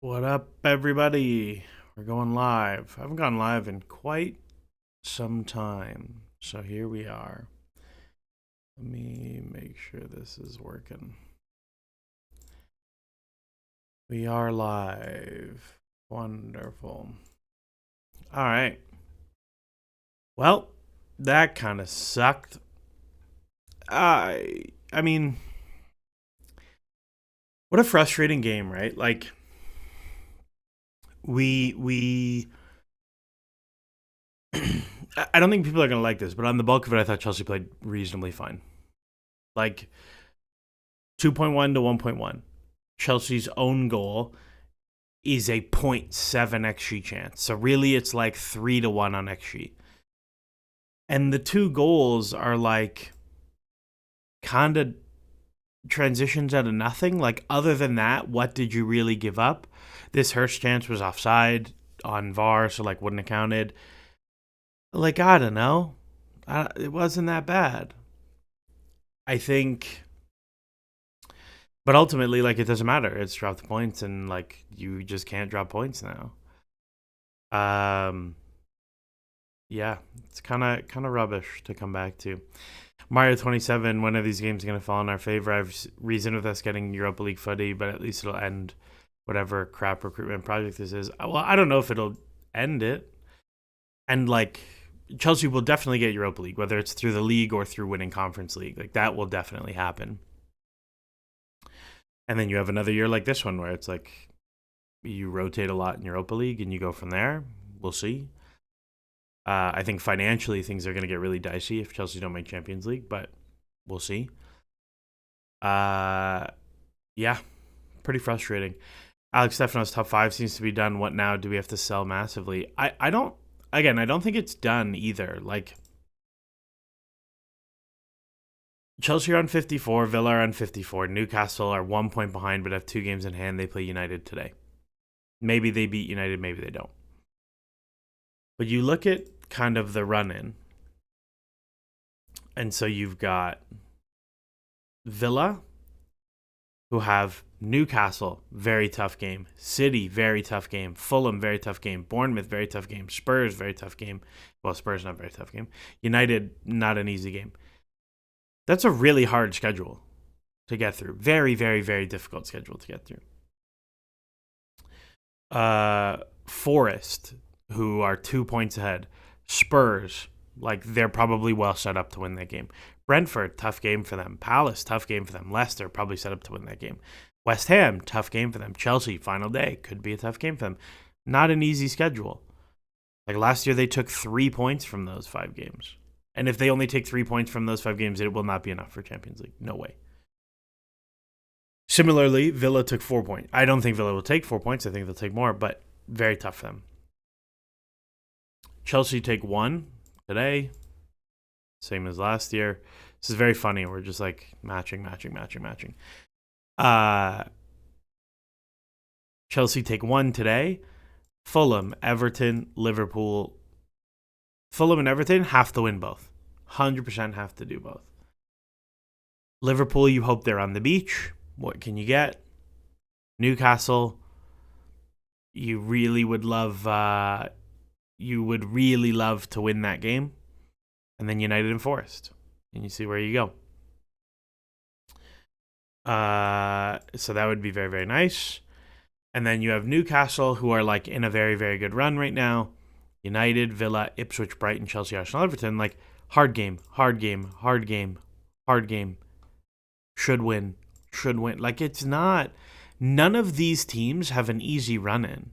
What up, everybody? We're going live. I haven't gone live in quite some time, so here we are. Let me make sure this is working. We are live. Wonderful. All right. Well, that kind of sucked. I mean, what a frustrating game, right? Like we I don't think people are going to like this, but on the bulk of it, I thought Chelsea played reasonably fine. Like 2.1 to 1.1. Chelsea's own goal is a 0.7 XG chance. So really, it's like 3 to 1 on XG. And the two goals are like kind of transitions out of nothing. Like, other than that, what did you really give up? This Hurst chance was offside on VAR, so like wouldn't have counted. Like, I don't know. It wasn't that bad. I think, but ultimately, like, it doesn't matter. It's dropped the points, and like you just can't drop points now. Yeah, it's kind of rubbish to come back to. Mario 27. When are these games going to fall in our favor? I have reason with us getting Europa League footy, but at least it'll end whatever crap recruitment project this is. Well, I don't know if it'll end it, and like, Chelsea will definitely get Europa League, whether it's through the league or through winning Conference League. Like, that will definitely happen. And then you have another year like this one where it's like you rotate a lot in Europa League and you go from there. We'll see. I think financially things are going to get really dicey if Chelsea don't make Champions League, but we'll see. Yeah, pretty frustrating. Alex Stefano's top 5 seems to be done. What now? Do we have to sell massively? I don't think it's done either. Like, Chelsea are on 54, Villa are on 54, Newcastle are 1 point behind but have 2 games in hand. They play United today. Maybe they beat United, maybe they don't. But you look at kind of the run-in, and so you've got Villa, who have Newcastle, very tough game. City, very tough game. Fulham, very tough game. Bournemouth, very tough game. Spurs, very tough game. Well, Spurs, not very tough game. United, not an easy game. That's a really hard schedule to get through. Very, very, very difficult schedule to get through. Forest, who are 2 points ahead. Spurs, like, they're probably well set up to win that game. Brentford, tough game for them. Palace, tough game for them. Leicester, probably set up to win that game. West Ham, tough game for them. Chelsea, final day, could be a tough game for them. Not an easy schedule. Like, last year, they took 3 points from those 5 games. And if they only take 3 points from those 5 games, it will not be enough for Champions League. No way. Similarly, Villa took 4 points. I don't think Villa will take 4 points. I think they'll take more, but very tough for them. Chelsea take 1 today. Same as last year. This is very funny. We're just like matching. Chelsea take 1 today. Fulham, Everton, Liverpool. Fulham and Everton have to win both. 100% have to do both. Liverpool, you hope they're on the beach. What can you get? Newcastle, you really would love to win that game. And then United and Forest. And you see where you go. So that would be very, very nice. And then you have Newcastle, who are like in a very, very good run right now. United, Villa, Ipswich, Brighton, Chelsea, Arsenal, Everton. Like, hard game. Should win. Like, it's not. None of these teams have an easy run-in.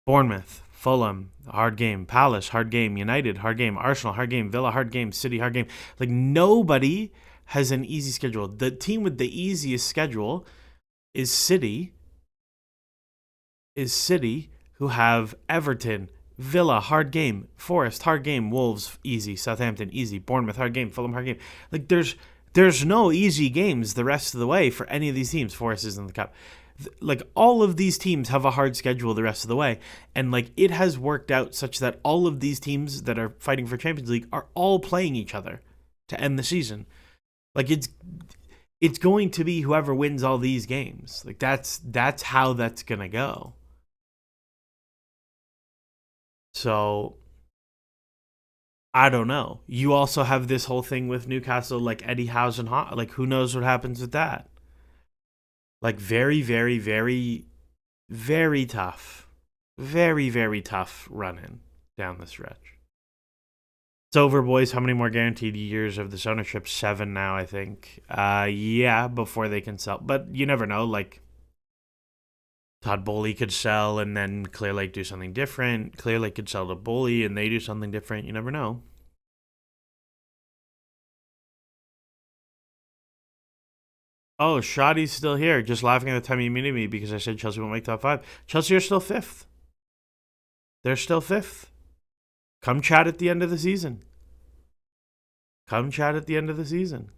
Bournemouth, Fulham, hard game. Palace, hard game. United, hard game. Arsenal, hard game. Villa, hard game. City, hard game. Like, nobody has an easy schedule. The team with the easiest schedule is City, who have Everton, Villa, hard game. Forest, hard game. Wolves, easy. Southampton, easy. Bournemouth, hard game. Fulham, hard game. Like, there's no easy games the rest of the way for any of these teams. Forest is in the cup. Like, all of these teams have a hard schedule the rest of the way. And, like, it has worked out such that all of these teams that are fighting for Champions League are all playing each other to end the season. Like, it's going to be whoever wins all these games. Like that's how that's gonna go. So I don't know. You also have this whole thing with Newcastle, like Eddie Howe's and like who knows what happens with that. Like very, very, very, very tough, very, very tough run-in down the stretch. It's over, boys. How many more guaranteed years of this ownership? 7 now, I think. Yeah, before they can sell. But you never know. Like Todd Bowley could sell and then Clear Lake do something different. Clear Lake could sell to Bowley and they do something different. You never know. Oh, Shoddy's still here, just laughing at the time you muted me because I said Chelsea won't make top 5. Chelsea are still 5th. They're still 5th. Come chat at the end of the season. Come chat at the end of the season.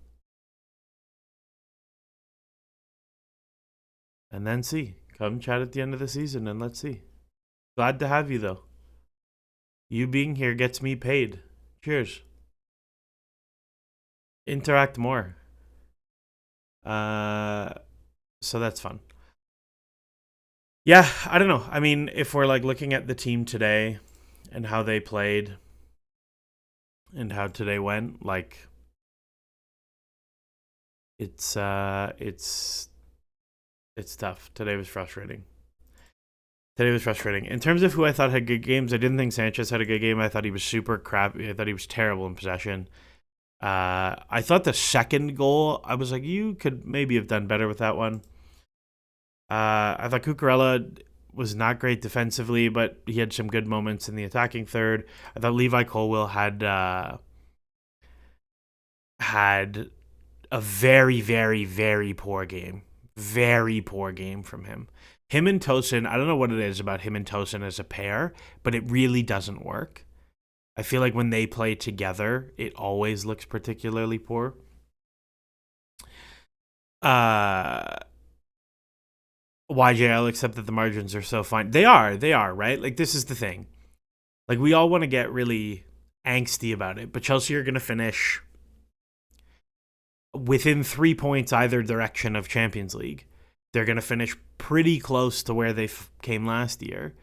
And then see. Come chat at the end of the season and let's see. Glad to have you, though. You being here gets me paid. Cheers. Interact more. So that's fun. Yeah, I don't know. I mean, if we're like looking at the team today and how they played and how today went, like it's tough. Today was frustrating. In terms of who I thought had good games, I didn't think Sanchez had a good game. I thought he was super crappy. I thought he was terrible in possession. I thought the second goal, I was like, you could maybe have done better with that one. I thought Cucurella was not great defensively, but he had some good moments in the attacking third. I thought Levi Colwill had a very, very, very poor game. Very poor game from him. Him and Tosin, I don't know what it is about him and Tosin as a pair, but it really doesn't work. I feel like when they play together, it always looks particularly poor. YJL, except that the margins are so fine. They are, right? Like, this is the thing. Like, we all want to get really angsty about it, but Chelsea are going to finish within 3 points either direction of Champions League. They're going to finish pretty close to where they came last year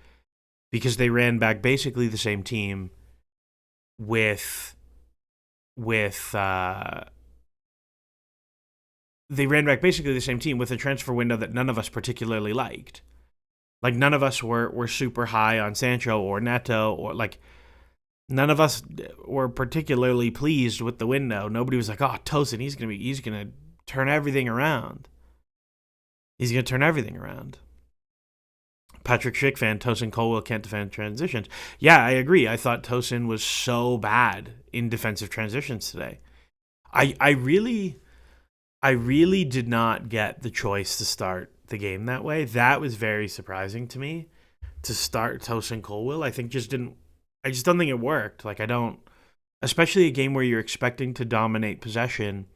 because they ran back basically the same team with they ran back basically the same team with a transfer window that none of us particularly liked. Like, none of us were super high on Sancho or Neto, or like none of us were particularly pleased with the window. Nobody was like, "Oh, Tosin, he's gonna turn everything around. He's gonna turn everything around." Patrick Schick fan, Tosin Colwill can't defend transitions. Yeah, I agree. I thought Tosin was so bad in defensive transitions today. I really did not get the choice to start the game that way. That was very surprising to me, to start Tosin Colwill. I just don't think it worked. Like, especially a game where you're expecting to dominate possession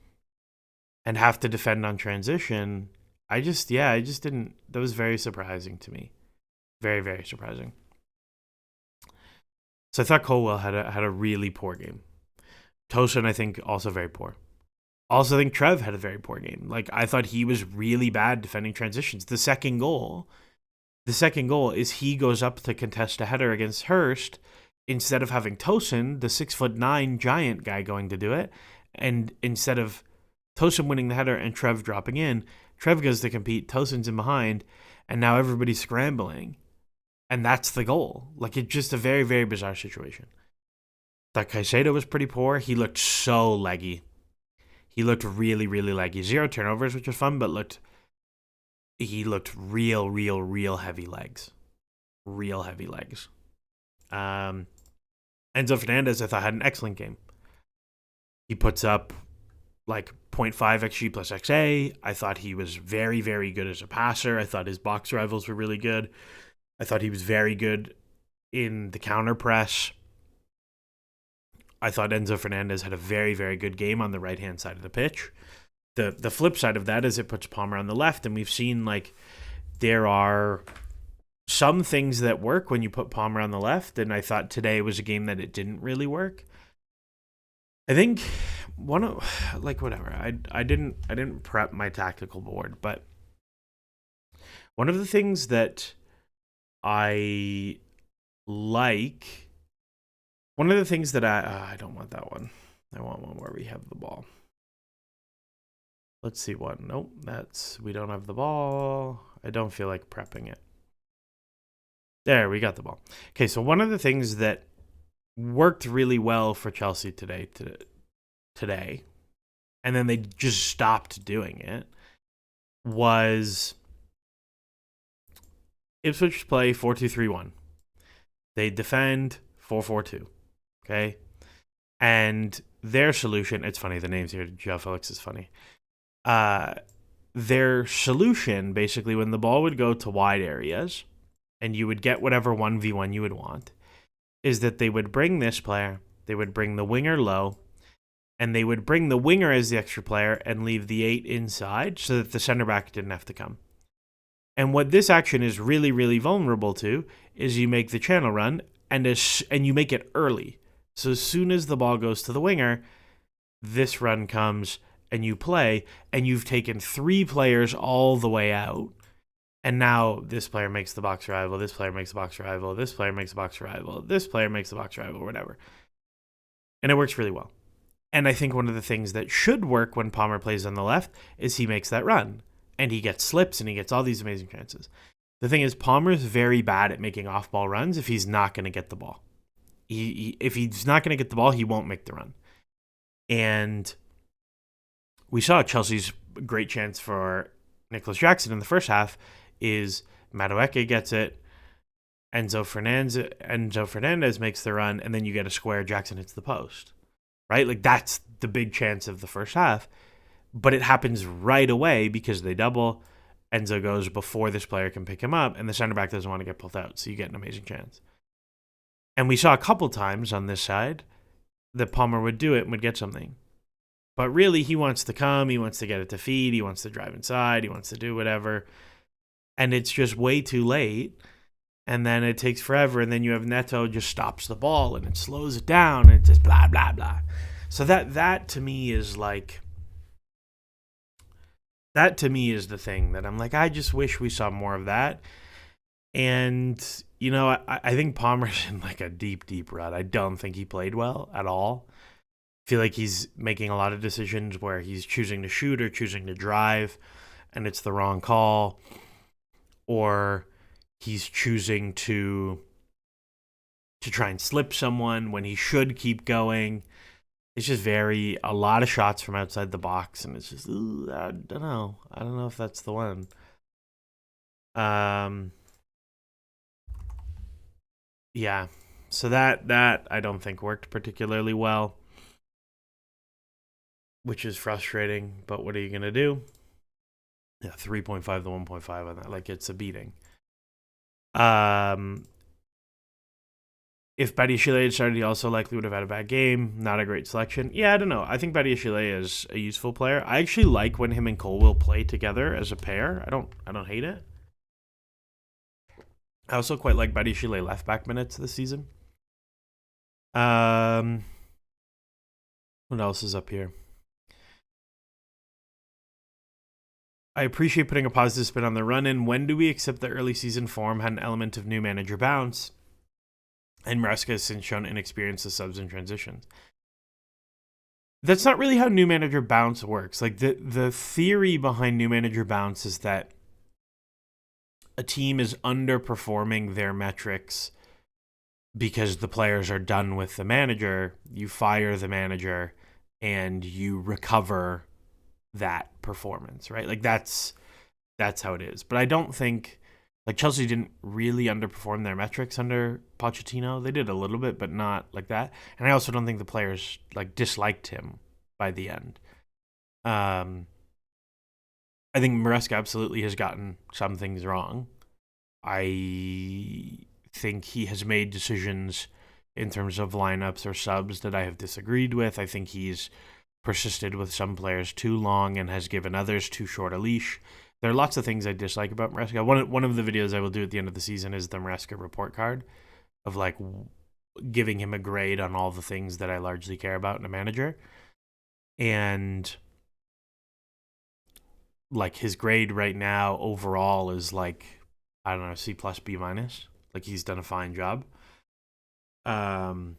and have to defend on transition. I just didn't. That was very surprising to me. Very, very surprising. So I thought Colwill had a really poor game. Tosin, I think, also very poor. Also, I think Trev had a very poor game. Like, I thought he was really bad defending transitions. The second goal is he goes up to contest a header against Hurst instead of having Tosin, the 6'9" giant guy, going to do it. And instead of Tosin winning the header and Trev dropping in, Trev goes to compete, Tosin's in behind, and now everybody's scrambling. And that's the goal. Like, it's just a very, very bizarre situation. That Caicedo was pretty poor. He looked so leggy. He looked really, really leggy. 0 turnovers, which was fun, but he looked real heavy legs. Real heavy legs. Enzo Fernandez, I thought, had an excellent game. He puts up like 0.5 XG plus XA. I thought he was very, very good as a passer. I thought his box rivals were really good. I thought he was very good in the counter press. I thought Enzo Fernandez had a very, very good game on the right-hand side of the pitch. The flip side of that is it puts Palmer on the left, and we've seen, like, there are some things that work when you put Palmer on the left, and I thought today was a game that it didn't really work. I think one of like whatever. I didn't prep my tactical board, but one of the things that I like, one of the things that I don't want that one. I want one where we have the ball. Let's see one. Nope, we don't have the ball. I don't feel like prepping it. There, we got the ball. Okay, so one of the things that worked really well for Chelsea today, and then they just stopped doing it, was Ipswich play 4-2-3-1. They defend 4-4-2. Okay? And their solution, it's funny, the names here, Joe Felix is funny. Their solution, basically, when the ball would go to wide areas, and you would get whatever 1v1 you would want, is that they would bring this player, they would bring the winger low, and they would bring the winger as the extra player and leave the 8 inside so that the center back didn't have to come. And what this action is really, really vulnerable to is you make the channel run and you make it early. So as soon as the ball goes to the winger, this run comes and you play, and you've taken 3 players all the way out. And now this player makes the box rival, this player makes the box rival, this player makes the box rival, this player makes the box rival, whatever. And it works really well. And I think one of the things that should work when Palmer plays on the left is he makes that run. And he gets slips and he gets all these amazing chances. The thing is, Palmer's very bad at making off-ball runs if he's not going to get the ball. If he's not going to get the ball, he won't make the run. And we saw Chelsea's great chance for Nicholas Jackson in the first half is Maresca gets it, Enzo Fernandez makes the run, and then you get a square, Jackson hits the post. Right? Like, that's the big chance of the first half. But it happens right away because they double. Enzo goes before this player can pick him up, and the center back doesn't want to get pulled out, so you get an amazing chance. And we saw a couple times on this side that Palmer would do it and would get something. But really, he wants to come, he wants to get it to feed, he wants to drive inside, he wants to do whatever. And it's just way too late. And then it takes forever, and then you have Neto just stops the ball, and it slows it down, and it's just blah, blah, blah. So that to me is like... That to me is the thing that I'm like, I just wish we saw more of that. And, you know, I think Palmer's in like a deep, deep rut. I don't think he played well at all. I feel like he's making a lot of decisions where he's choosing to shoot or choosing to drive, and it's the wrong call. Or he's choosing to try and slip someone when he should keep going. It's just a lot of shots from outside the box, and it's just, I don't know. I don't know if that's the one. Yeah. So that I don't think worked particularly well, which is frustrating, but what are you going to do? Yeah, 3.5 to 1.5 on that. Like, it's a beating. If Badiashile had started, he also likely would have had a bad game. Not a great selection. Yeah, I don't know. I think Badiashile is a useful player. I actually like when him and Colwill play together as a pair. I don't hate it. I also quite like Badiashile left back minutes this season. What else is up here? I appreciate putting a positive spin on the run-in. When do we accept the early season form had an element of new manager bounce? And Maresca has since shown inexperience as subs and transitions. That's not really how new manager bounce works. Like, the theory behind new manager bounce is that a team is underperforming their metrics because the players are done with the manager. You fire the manager and you recover that performance, right? Like, that's how it is. But I don't think... Like, Chelsea didn't really underperform their metrics under Pochettino. They did a little bit, but not like that. And I also don't think the players, like, disliked him by the end. I think Maresca absolutely has gotten some things wrong. I think he has made decisions in terms of lineups or subs that I have disagreed with. I think he's persisted with some players too long and has given others too short a leash. There are lots of things I dislike about Maresca. One of the videos I will do at the end of the season is the Maresca report card of like giving him a grade on all the things that I largely care about in a manager. And like his grade right now overall is like, I don't know, C plus B minus. Like he's done a fine job. Um,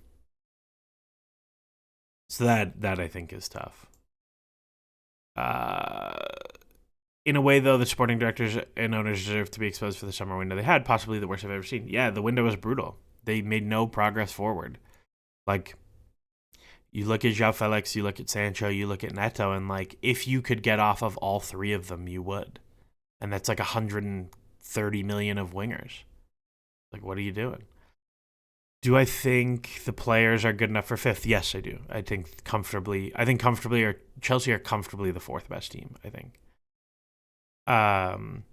so that I think is tough. Uh, in a way, though, the sporting directors and owners deserve to be exposed for the summer window they had, possibly the worst I've ever seen. Yeah, the window was brutal. They made no progress forward. Like, you look at João Felix, you look at Sancho, you look at Neto, and like, if you could get off of all three of them, you would. And that's like 130 million of wingers. Like, what are you doing? Do I think the players are good enough for fifth? Yes, I do. I think comfortably, or Chelsea are comfortably the fourth best team, I think. Um,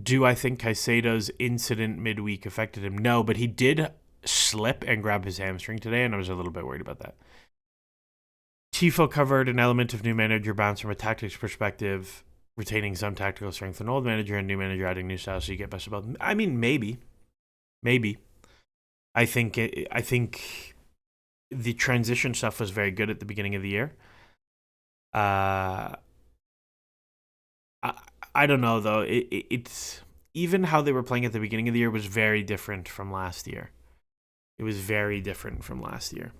do I think Caicedo's incident midweek affected him? No, but he did slip and grab his hamstring today, and I was a little bit worried about that. Tifo covered an element of new manager bounce from a tactics perspective, retaining some tactical strength in old manager and new manager adding new styles so you get best of both. I mean, maybe. I think the transition stuff was very good at the beginning of the year. I don't know though. It's even how they were playing at the beginning of the year was very different from last year. It was very different from last year.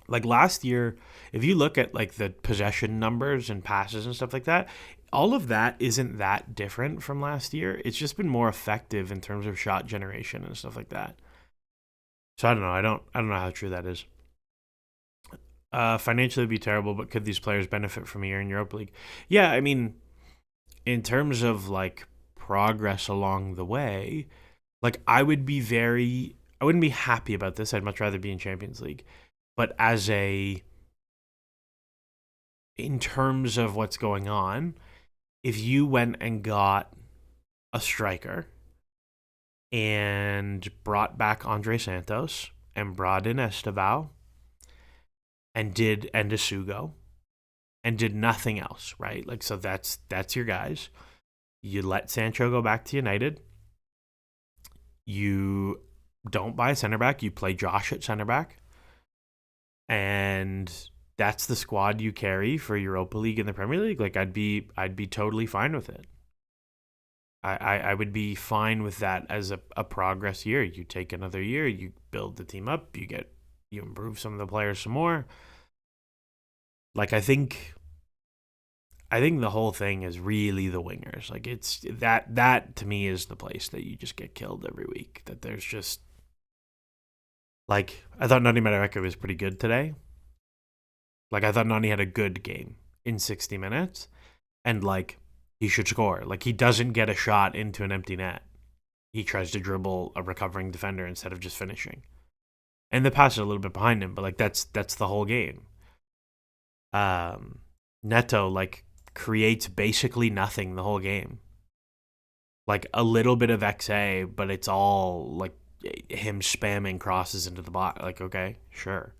Like last year, if you look at like the possession numbers and passes and stuff like that, all of that isn't that different from last year. It's just been more effective in terms of shot generation and stuff like that. So I don't know. I don't know how true that is. Financially it'd be terrible, but could these players benefit from a year in Europa League? Yeah, I mean, in terms of like progress along the way, like I wouldn't be happy about this. I'd much rather be in Champions League. But in terms of what's going on, if you went and got a striker and brought back Andre Santos and brought in Estevao and did Endasugo and did nothing else, right? Like, so that's your guys. You let Sancho go back to United. You don't buy a center back. You play Josh at center back. And that's the squad you carry for Europa League and the Premier League. Like, I'd be totally fine with it. I would be fine with that as a progress year. You take another year, you build the team up, you improve some of the players some more. Like, I think the whole thing is really the wingers. Like, it's that to me is the place that you just get killed every week. That there's just like, I thought Nani Maresca was pretty good today. Like, I thought Nani had a good game in 60 minutes, and like, he should score. Like, he doesn't get a shot into an empty net. He tries to dribble a recovering defender instead of just finishing. And the pass is a little bit behind him, but like that's the whole game. Neto like creates basically nothing the whole game. Like a little bit of XA, but it's all like him spamming crosses into the box. Like, okay, sure.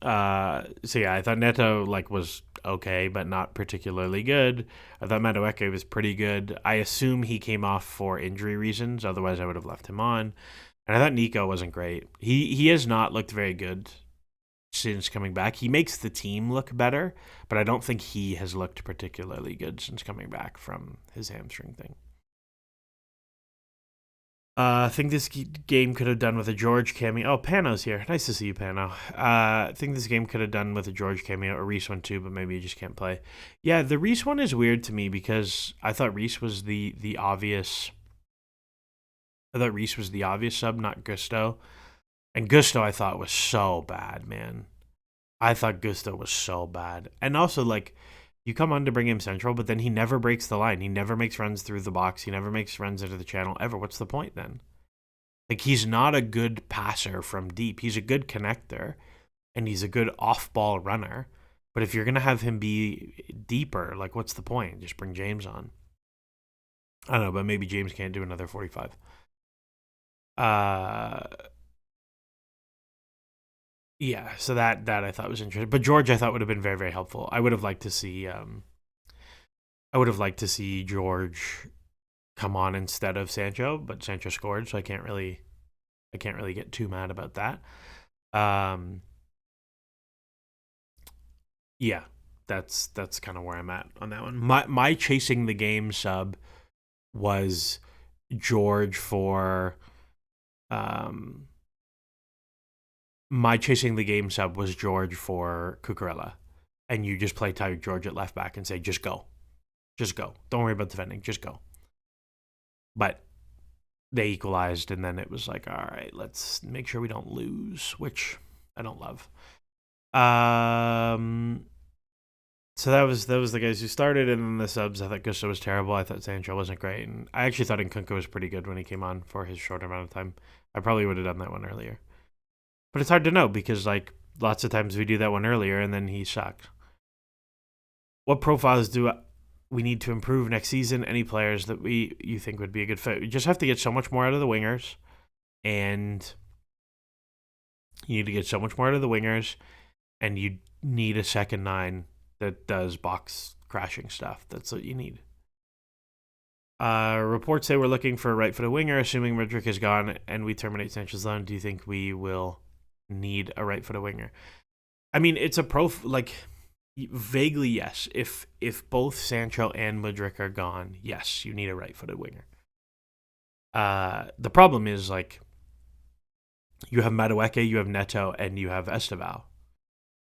So yeah, I thought Neto like was okay, but not particularly good. I thought Madueke was pretty good. I assume he came off for injury reasons. Otherwise, I would have left him on. And I thought Nico wasn't great. He has not looked very good since coming back. He makes the team look better, but I don't think he has looked particularly good since coming back from his hamstring thing. I think this game could have done with a George cameo. Oh, Pano's here. Nice to see you, Pano. I think this game could have done with a George cameo, a Reese one too, but maybe you just can't play. Yeah, the Reese one is weird to me because I thought Reese was the obvious. I thought Reese was the obvious sub, not Gusto. And Gusto, I thought was so bad, man. I thought Gusto was so bad, and also like. You come on to bring him central, but then he never breaks the line. He never makes runs through the box. He never makes runs into the channel ever. What's the point then? Like, he's not a good passer from deep. He's a good connector, and he's a good off-ball runner. But if you're going to have him be deeper, like, what's the point? Just bring James on. I don't know, but maybe James can't do another 45. Yeah, so that I thought was interesting. But George I thought would have been very, very helpful. I would have liked to see George come on instead of Sancho, but Sancho scored, so I can't really I can't really get too mad about that. Um, yeah, that's kind of where I'm at on that one. My chasing the game sub was George for um my chasing the game sub was George for Cucurella. And you just play Tyreek George at left back and say, just go. Just go. Don't worry about defending. Just go. But they equalized, and then it was like, all right, let's make sure we don't lose, which I don't love. So that was the guys who started, and then the subs. I thought Gusto was terrible. I thought Sancho wasn't great, and I actually thought Nkunku was pretty good when he came on for his short amount of time. I probably would have done that one earlier, but it's hard to know because like lots of times we do that one earlier, and then he sucks. What profiles do we need to improve next season? Any players that you think would be a good fit? We just have to get so much more out of the wingers, and you need to get so much more out of the wingers, and you need a second 9 that does box crashing stuff. That's what you need. Reports say we're looking for a right-footed winger, assuming Mudryk is gone and we terminate Sancho's loan. Do you think we will need a right-footed winger? I mean, it's a vaguely yes. If both Sancho and Mudryk are gone, yes, you need a right-footed winger. The problem is like you have Madueke, you have Neto, and you have Esteval.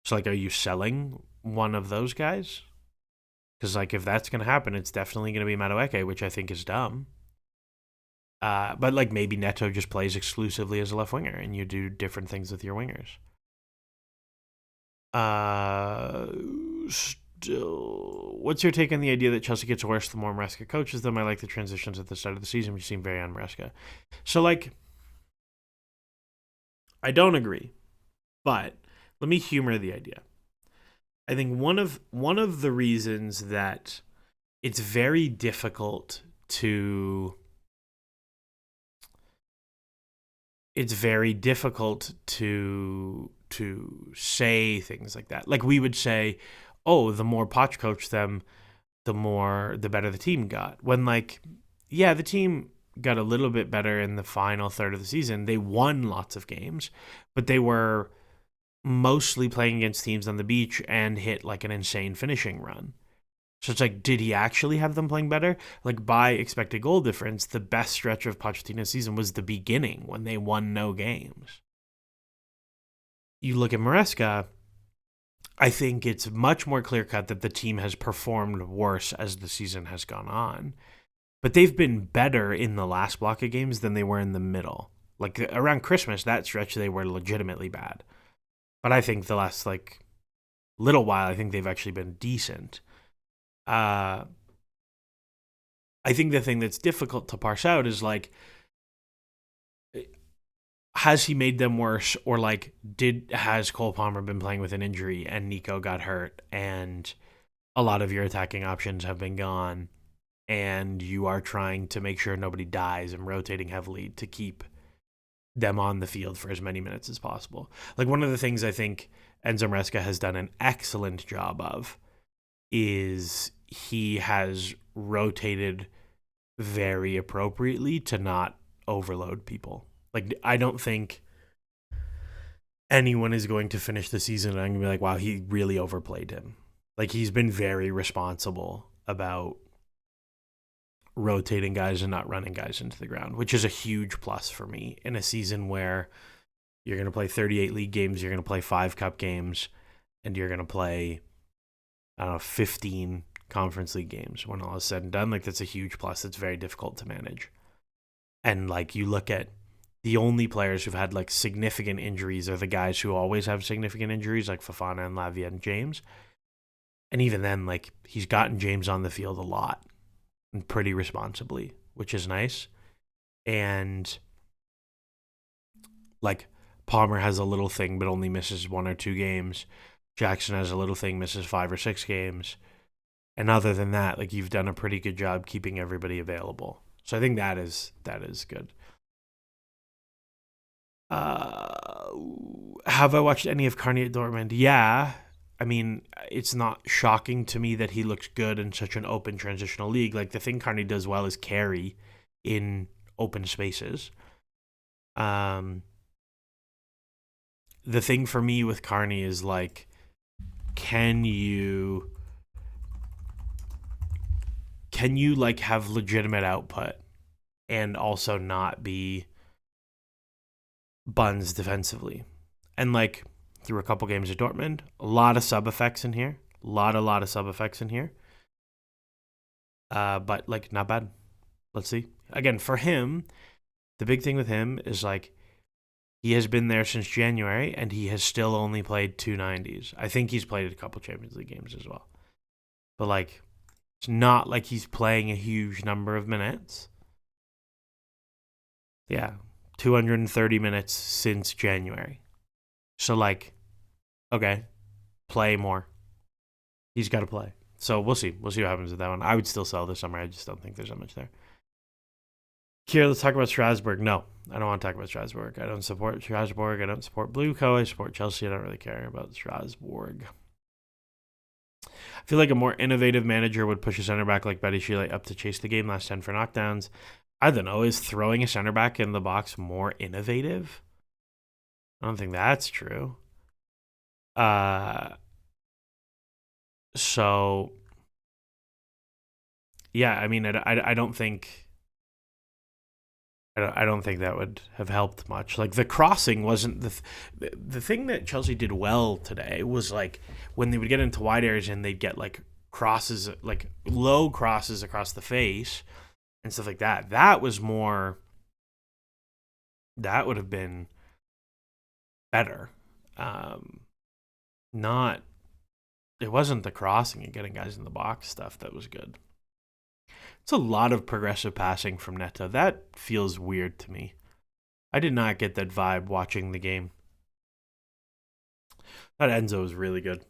So like, are you selling one of those guys? Because like, if that's gonna happen, it's definitely gonna be Madueke, which I think is dumb. But like maybe Neto just plays exclusively as a left winger, and you do different things with your wingers. Still, what's your take on the idea that Chelsea gets worse the more Maresca coaches them? I like the transitions at the start of the season, which seem very on Maresca. So like, I don't agree, but let me humor the idea. I think one of the reasons that it's very difficult to say things like that. Like we would say, oh, the more Poch coached them, the better the team got. When like, yeah, the team got a little bit better in the final third of the season. They won lots of games, but they were mostly playing against teams on the beach and hit like an insane finishing run. So it's like, did he actually have them playing better? Like by expected goal difference, the best stretch of Pochettino's season was the beginning when they won no games. You look at Maresca, I think it's much more clear-cut that the team has performed worse as the season has gone on. But they've been better in the last block of games than they were in the middle. Like around Christmas, that stretch, they were legitimately bad. But I think the last like little while, I think they've actually been decent. I think the thing that's difficult to parse out is like, has he made them worse, or like has Cole Palmer been playing with an injury and Nico got hurt and a lot of your attacking options have been gone and you are trying to make sure nobody dies and rotating heavily to keep them on the field for as many minutes as possible. Like one of the things I think Enzo Maresca has done an excellent job of is he has rotated very appropriately to not overload people. Like I don't think anyone is going to finish the season and I'm going to be like, wow, he really overplayed him. Like he's been very responsible about rotating guys and not running guys into the ground, which is a huge plus for me in a season where you're going to play 38 league games, you're going to play 5 cup games, and you're going to play, I don't know, 15 conference league games when all is said and done. Like that's a huge plus. It's very difficult to manage. And like you look at the only players who've had like significant injuries are the guys who always have significant injuries, like Fofana and Lavia and James. And even then, like he's gotten James on the field a lot and pretty responsibly, which is nice. And like Palmer has a little thing, but only misses 1 or 2 games. Jackson has a little thing, misses 5 or 6 games. And other than that, like you've done a pretty good job keeping everybody available. So I think that is good. Have I watched any of Carney at Dortmund? Yeah. I mean, it's not shocking to me that he looks good in such an open transitional league. Like the thing Carney does well is carry in open spaces. The thing for me with Carney is like, can you like have legitimate output and also not be buns defensively? And like through a couple games at Dortmund, a lot of sub effects in here, a lot of sub effects in here. But like not bad. Let's see. Again, for him, the big thing with him is like he has been there since January and he has still only played 290s. I think he's played a couple Champions League games as well. But like it's not like he's playing a huge number of minutes. Yeah, 230 minutes since January. So like, okay, play more. He's got to play. So we'll see. We'll see what happens with that one. I would still sell this summer. I just don't think there's that much there. Kira, let's talk about Strasbourg. No, I don't want to talk about Strasbourg. I don't support Strasbourg. I don't support Blue Co. I support Chelsea. I don't really care about Strasbourg. I feel like a more innovative manager would push a center back like Betty Sheila up to chase the game last 10 for knockdowns. I don't know. Is throwing a center back in the box more innovative? I don't think that's true. So yeah, I mean, I don't think that would have helped much. Like the crossing wasn't the thing that Chelsea did well today was like when they would get into wide areas and they'd get like crosses, like low crosses across the face and stuff like that. That was more. That would have been better. Not. It wasn't the crossing and getting guys in the box stuff that was good. It's a lot of progressive passing from Neto. That feels weird to me. I did not get that vibe watching the game. That Enzo was really good.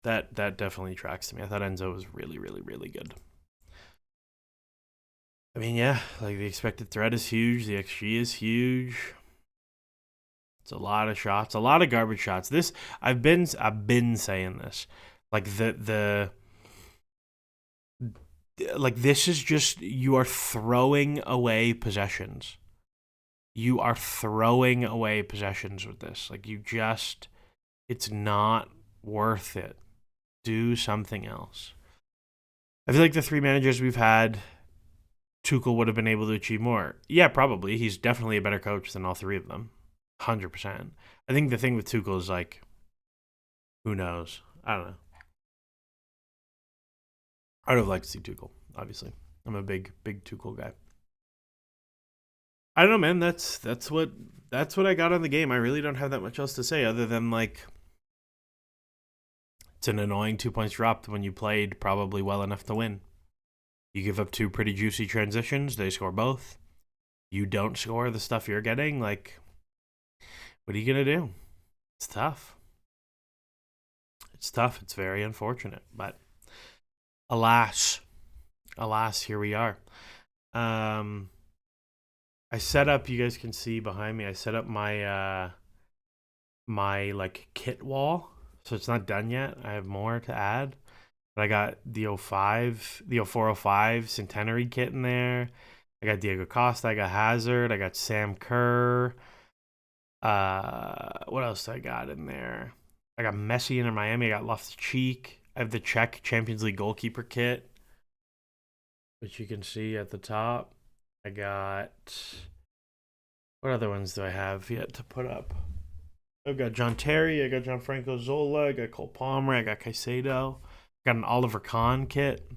That definitely tracks to me. I thought Enzo was really, really, really good. I mean, yeah, like the expected threat is huge. The XG is huge. It's a lot of shots, a lot of garbage shots. This I've been saying this. Like like this is just you are throwing away possessions. You are throwing away possessions with this. Like it's not worth it. Do something else. I feel like the three managers we've had, Tuchel would have been able to achieve more. Yeah, probably. He's definitely a better coach than all three of them. 100%. I think the thing with Tuchel is like, who knows? I don't know. I would have liked to see Tuchel, obviously. I'm a big Tuchel guy. I don't know, man. That's what I got on the game. I really don't have that much else to say other than like it's an annoying 2 points dropped when you played probably well enough to win. You give up two pretty juicy transitions, they score both. You don't score the stuff you're getting, like what are you gonna do? It's tough. It's very unfortunate, but alas, here we are. I set up. You guys can see behind me. I set up my my like kit wall, so it's not done yet. I have more to add, but I got the 0405 Centenary kit in there. I got Diego Costa. I got Hazard. I got Sam Kerr. What else do I got in there? I got Messi in Miami. I got Loftus-Cheek. I have the Czech Champions League goalkeeper kit, which you can see at the top. I got... What other ones do I have yet to put up? I've got John Terry. I got Gianfranco Zola. I got Cole Palmer. I got Caicedo. I got an Oliver Kahn kit.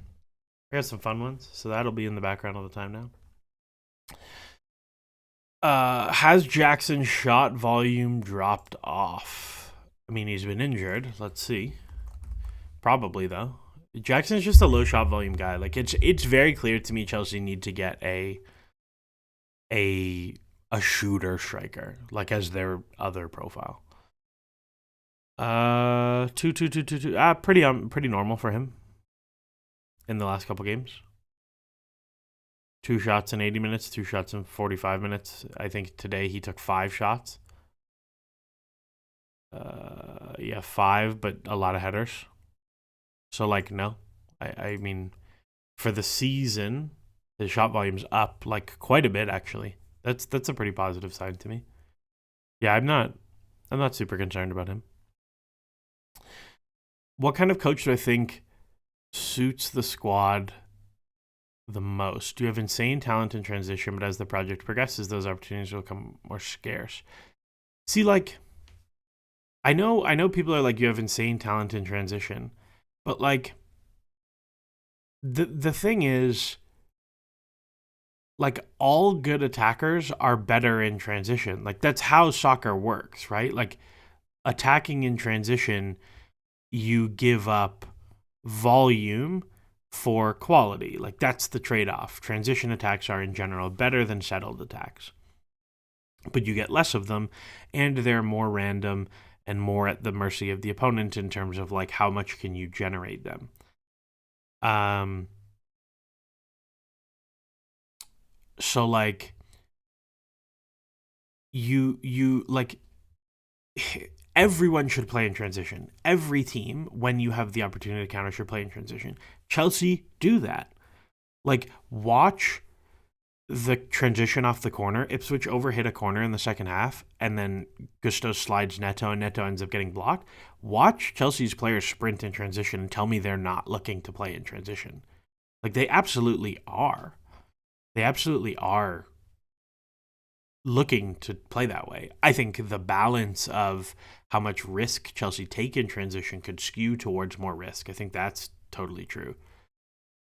I got some fun ones, so that'll be in the background all the time now. Has Jackson's shot volume dropped off? I mean, he's been injured. Let's see. Probably, though. Jackson's just a low shot volume guy. Like it's very clear to me Chelsea need to get a shooter striker, like as their other profile. 2-2-2-2-2. Pretty normal for him in the last couple games. 2 shots in 80 minutes, 2 shots in 45 minutes. I think today he took 5 shots. Yeah, 5, but a lot of headers. So, like, no. I mean, for the season, his shot volume's up, like, quite a bit, actually. That's a pretty positive sign to me. Yeah, I'm not super concerned about him. What kind of coach do I think suits the squad the most? You have insane talent in transition, but as the project progresses, those opportunities will become more scarce. See, like, I know people are like, you have insane talent in transition, but like, the thing is, like, all good attackers are better in transition. Like, that's how soccer works, right? Like, attacking in transition, you give up volume for quality. Like, that's the trade off. Transition attacks are in general better than settled attacks, but you get less of them, and they're more random and more at the mercy of the opponent in terms of like how much can you generate them. Um, so like you like everyone should play in transition. Every team, when you have the opportunity to counter, should play in transition. Chelsea do that. Like, watch the transition off the corner. Ipswich overhit a corner in the second half, and then Gusto slides Neto, and Neto ends up getting blocked. Watch Chelsea's players sprint in transition and tell me they're not looking to play in transition. Like, they absolutely are. They absolutely are looking to play that way. I think the balance of how much risk Chelsea take in transition could skew towards more risk. I think that's totally true.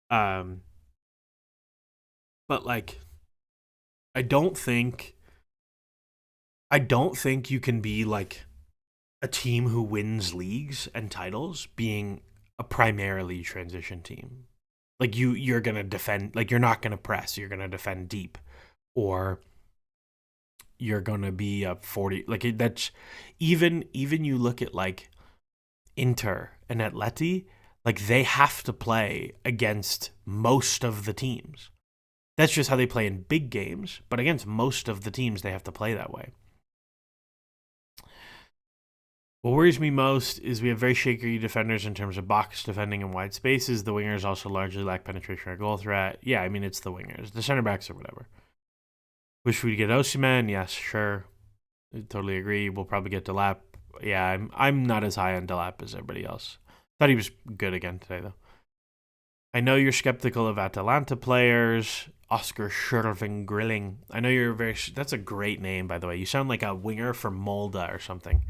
Um, but like, I don't think I don't think you can be like a team who wins leagues and titles being a primarily transition team. Like, you're gonna defend, like, you're not gonna press, you're gonna defend deep, or you're gonna be a 40, like, that's even you look at like Inter and Atleti, like, they have to play against most of the teams. That's just how they play in big games, but against most of the teams they have to play that way. What worries me most is we have very shaky defenders in terms of box defending in wide spaces. The wingers also largely lack penetration or goal threat. Yeah, I mean, it's the wingers. The center backs or whatever. Wish we'd get Osimhen. Yes, sure. I totally agree. We'll probably get Delap. Yeah, I'm not as high on Delap as everybody else. Thought he was good again today, though. I know you're skeptical of Atalanta players. Oscar Schurving Grilling. I know you're very. That's a great name, by the way. You sound like a winger from Molde or something.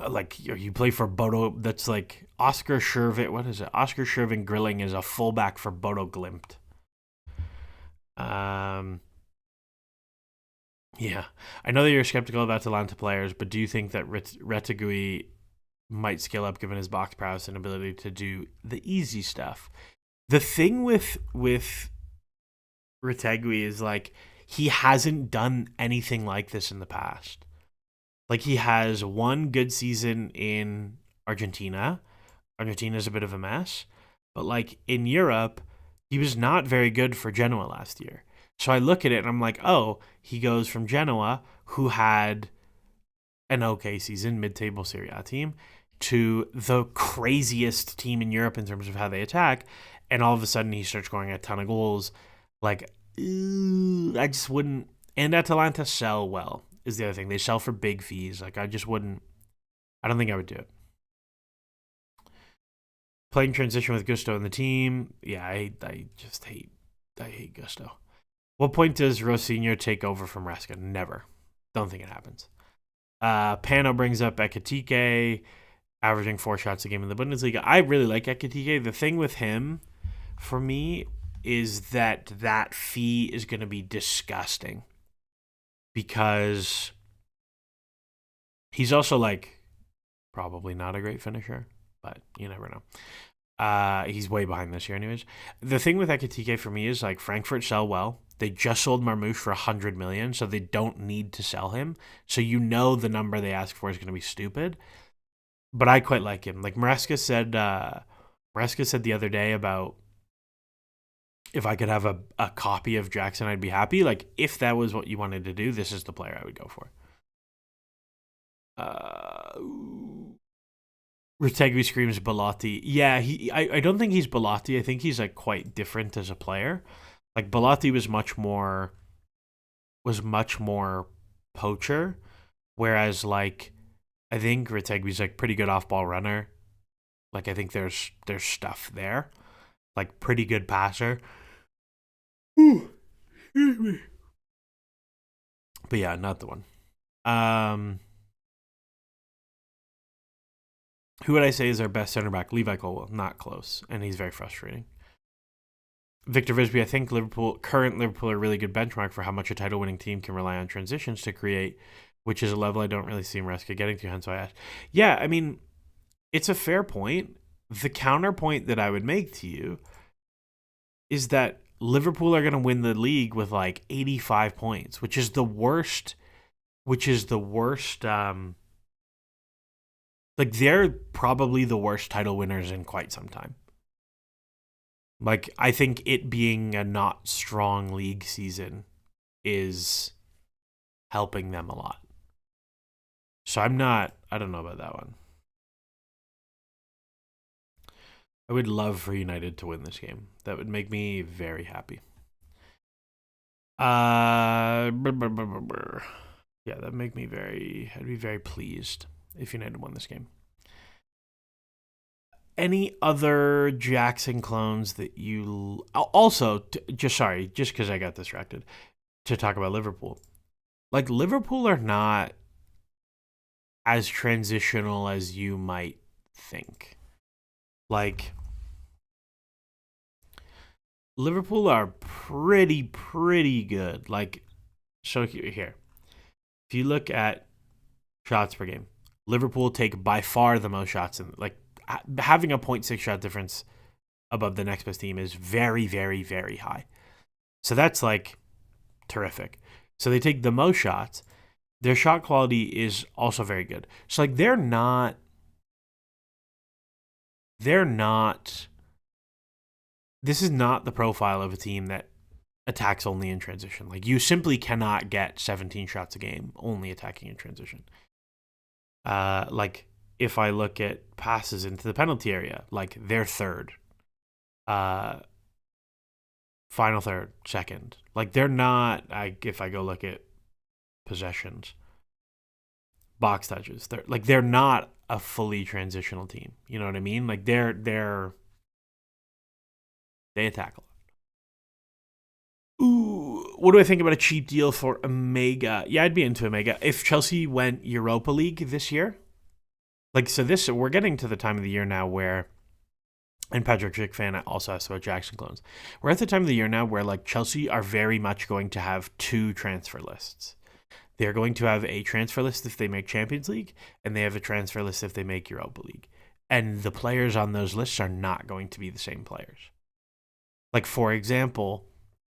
Like, you play for Bodo. That's like Oscar Schurving. What is it? Oscar Schurving Grilling is a fullback for Bodo Glimt. Yeah, I know that you're skeptical of Atalanta players, but do you think that Retegui might scale up given his box prowess and ability to do the easy stuff? The thing with Retegui is like, he hasn't done anything like this in the past. Like, he has one good season in Argentina. Argentina's a bit of a mess, but like in Europe, he was not very good for Genoa last year. So I look at it and I'm like, oh, he goes from Genoa, who had an okay season, mid-table Serie A team, to the craziest team in Europe in terms of how they attack, and all of a sudden he starts scoring a ton of goals. Like, I just wouldn't. And Atalanta sell well is the other thing. They sell for big fees. Like, I just wouldn't. I don't think I would do it. Playing transition with Gusto in the team. Yeah, I just hate. I hate Gusto. What point does Rosinho take over from Maresca? Never. Don't think it happens. Pano brings up Ekitike, averaging 4 shots a game in the Bundesliga. I really like Ekitike. The thing with him, for me, is that fee is going to be disgusting, because he's also like probably not a great finisher, but you never know. He's way behind this year anyways. The thing with Ekitike for me is like, Frankfurt sell well. They just sold Marmouche for 100 million, so they don't need to sell him. So you know the number they ask for is going to be stupid. But I quite like him. Like, Maresca said the other day about, if I could have a copy of Jackson, I'd be happy. Like, if that was what you wanted to do, this is the player I would go for. Retegui screams Belotti. Yeah, I don't think he's Belotti. I think he's like quite different as a player. Like, Belotti was much more poacher, whereas like I think Retegbi's like pretty good off ball runner. Like I think there's stuff there, like pretty good passer. Ooh, excuse me. But yeah, not the one. Who would I say is our best center back? Levi Colwell, not close, and he's very frustrating. Victor Visby, I think current Liverpool are a really good benchmark for how much a title-winning team can rely on transitions to create, which is a level I don't really see Maresca getting to, hence why I asked. Yeah, I mean, it's a fair point. The counterpoint that I would make to you is that Liverpool are going to win the league with like 85 points, which is the worst. Like they're probably the worst title winners in quite some time. Like I think it being a not strong league season is helping them a lot. So I don't know about that one. I would love for United to win this game. That would make me very happy. Yeah, that'd make me I'd be very pleased if United won this game. Any other Jackson clones that you also just because I got distracted to talk about Liverpool. Like Liverpool are not as transitional as you might think. Like Liverpool are pretty good. Like so here. If you look at shots per game, Liverpool take by far the most shots in like having a 0.6 shot difference above the next best team is very high. So that's like terrific. So they take the most shots. Their shot quality is also very good. So like they're not this is not the profile of a team that attacks only in transition. Like you simply cannot get 17 shots a game only attacking in transition. Like if I look at passes into the penalty area, like they're third. Final third, second. Like they're not. If I go look at possessions, box touches, they're not a fully transitional team. You know what I mean? Like they attack a lot. Ooh, what do I think about a cheap deal for Omega? Yeah, I'd be into Omega if Chelsea went Europa League this year. Like so, we're getting to the time of the year now where, and Patrick Schick fan also asked about Jackson clones. We're at the time of the year now where like Chelsea are very much going to have two transfer lists. They're going to have a transfer list if they make Champions League, and they have a transfer list if they make Europa League. And the players on those lists are not going to be the same players. Like for example,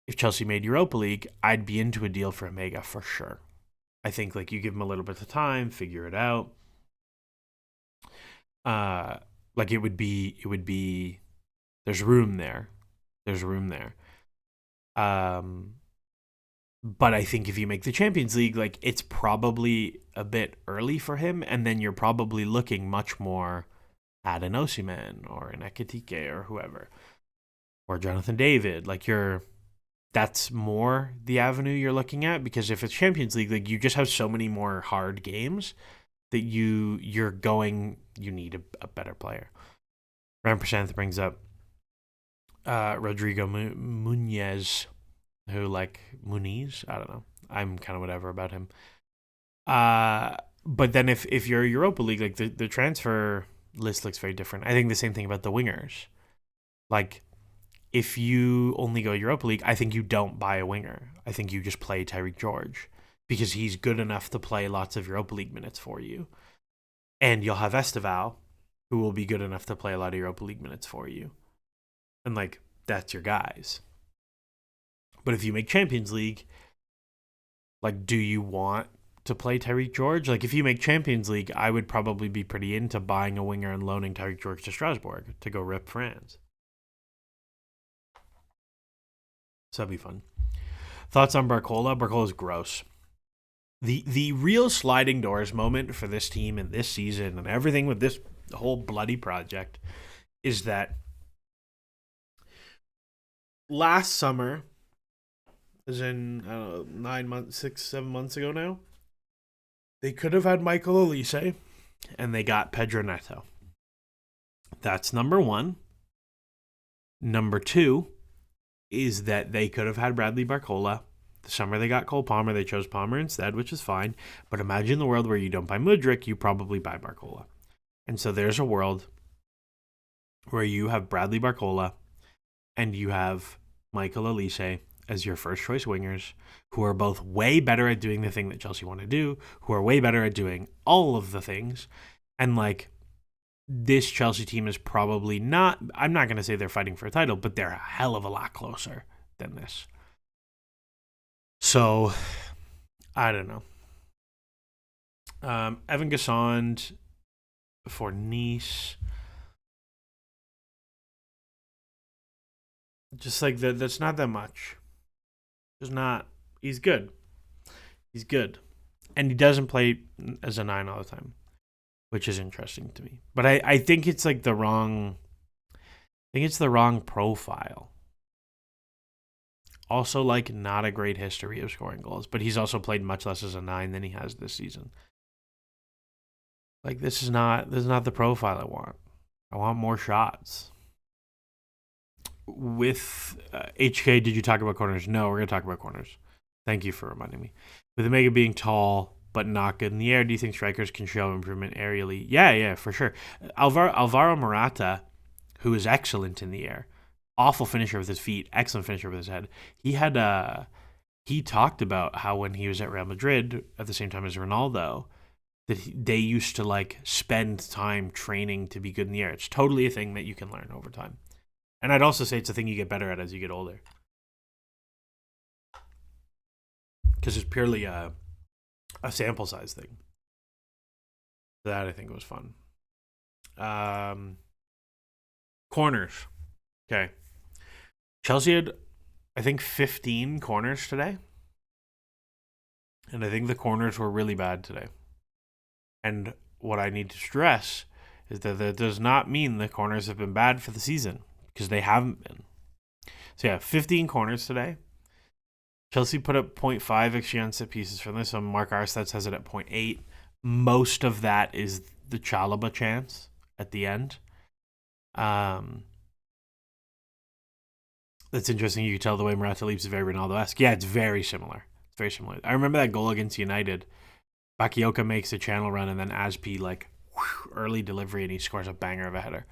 if Chelsea made Europa League, I'd be into a deal for Omega for sure. I think like you give them a little bit of time, figure it out. Like it would be there's room there. But I think if you make the Champions League, like it's probably a bit early for him, and then you're probably looking much more at an Osimhen or an Ekitike or whoever. Or Jonathan David. Like that's more the avenue you're looking at, because if it's Champions League, like you just have so many more hard games that you need a better player. Rampersant brings up Rodrigo Muniz, who like Muniz, I don't know. I'm kind of whatever about him. But then if you're Europa League, like the transfer list looks very different. I think the same thing about the wingers. Like if you only go Europa League, I think you don't buy a winger. I think you just play Tyreek George because he's good enough to play lots of Europa League minutes for you. And you'll have Esteval, who will be good enough to play a lot of Europa League minutes for you. And, like, that's your guys. But if you make Champions League, like, do you want to play Tyreek George? Like, if you make Champions League, I would probably be pretty into buying a winger and loaning Tyreek George to Strasbourg to go rip France. So that'd be fun. Thoughts on Barcola? Barcola's gross. The real sliding doors moment for this team and this season and everything with this whole bloody project is that last summer, as in 9 months, 6, 7 months ago now, They could have had Michael Elise, and they got Pedro Neto. That's number one. Number two is that they could have had Bradley Barcola. The summer they got Cole Palmer, they chose Palmer instead, which is fine. But imagine the world where you don't buy Mudryk, you probably buy Barcola. And so there's a world where you have Bradley Barcola and you have Michael Elise as your first choice wingers, who are both way better at doing the thing that Chelsea want to do, who are way better at doing all of the things. And like, this Chelsea team is probably not, I'm not going to say they're fighting for a title, but they're a hell of a lot closer than this. So, I don't know. Evan Gassond for Nice. Just like that's not that much. It's not. He's good. He's good. And he doesn't play as a 9 all the time, which is interesting to me. But I think it's like the wrong profile. Also, like, not a great history of scoring goals, but he's also played much less as a 9 than he has this season. Like, this is not the profile I want. I want more shots. With HK, did you talk about corners? No, we're going to talk about corners. Thank you for reminding me. With Omega being tall but not good in the air, do you think strikers can show improvement aerially? Yeah, for sure. Alvaro Morata, who is excellent in the air, awful finisher with his feet, excellent finisher with his head. He talked about how when he was at Real Madrid at the same time as Ronaldo, that they used to like spend time training to be good in the air. It's totally a thing that you can learn over time. And I'd also say it's a thing you get better at as you get older. Because it's purely a sample size thing. That I think was fun. Corners. Okay. Chelsea had, I think, 15 corners today. And I think the corners were really bad today. And what I need to stress is that does not mean the corners have been bad for the season, because they haven't been. So yeah, 15 corners today. Chelsea put up 0.5 XG on set pieces from this. So Mark Arstead has it at 0.8. Most of that is the Chalobah chance at the end. That's interesting. You can tell the way Morata leaps is very Ronaldo-esque. Yeah, it's very similar. It's very similar. I remember that goal against United. Bakayoko makes a channel run, and then Aspi, like, early delivery, and he scores a banger of a header.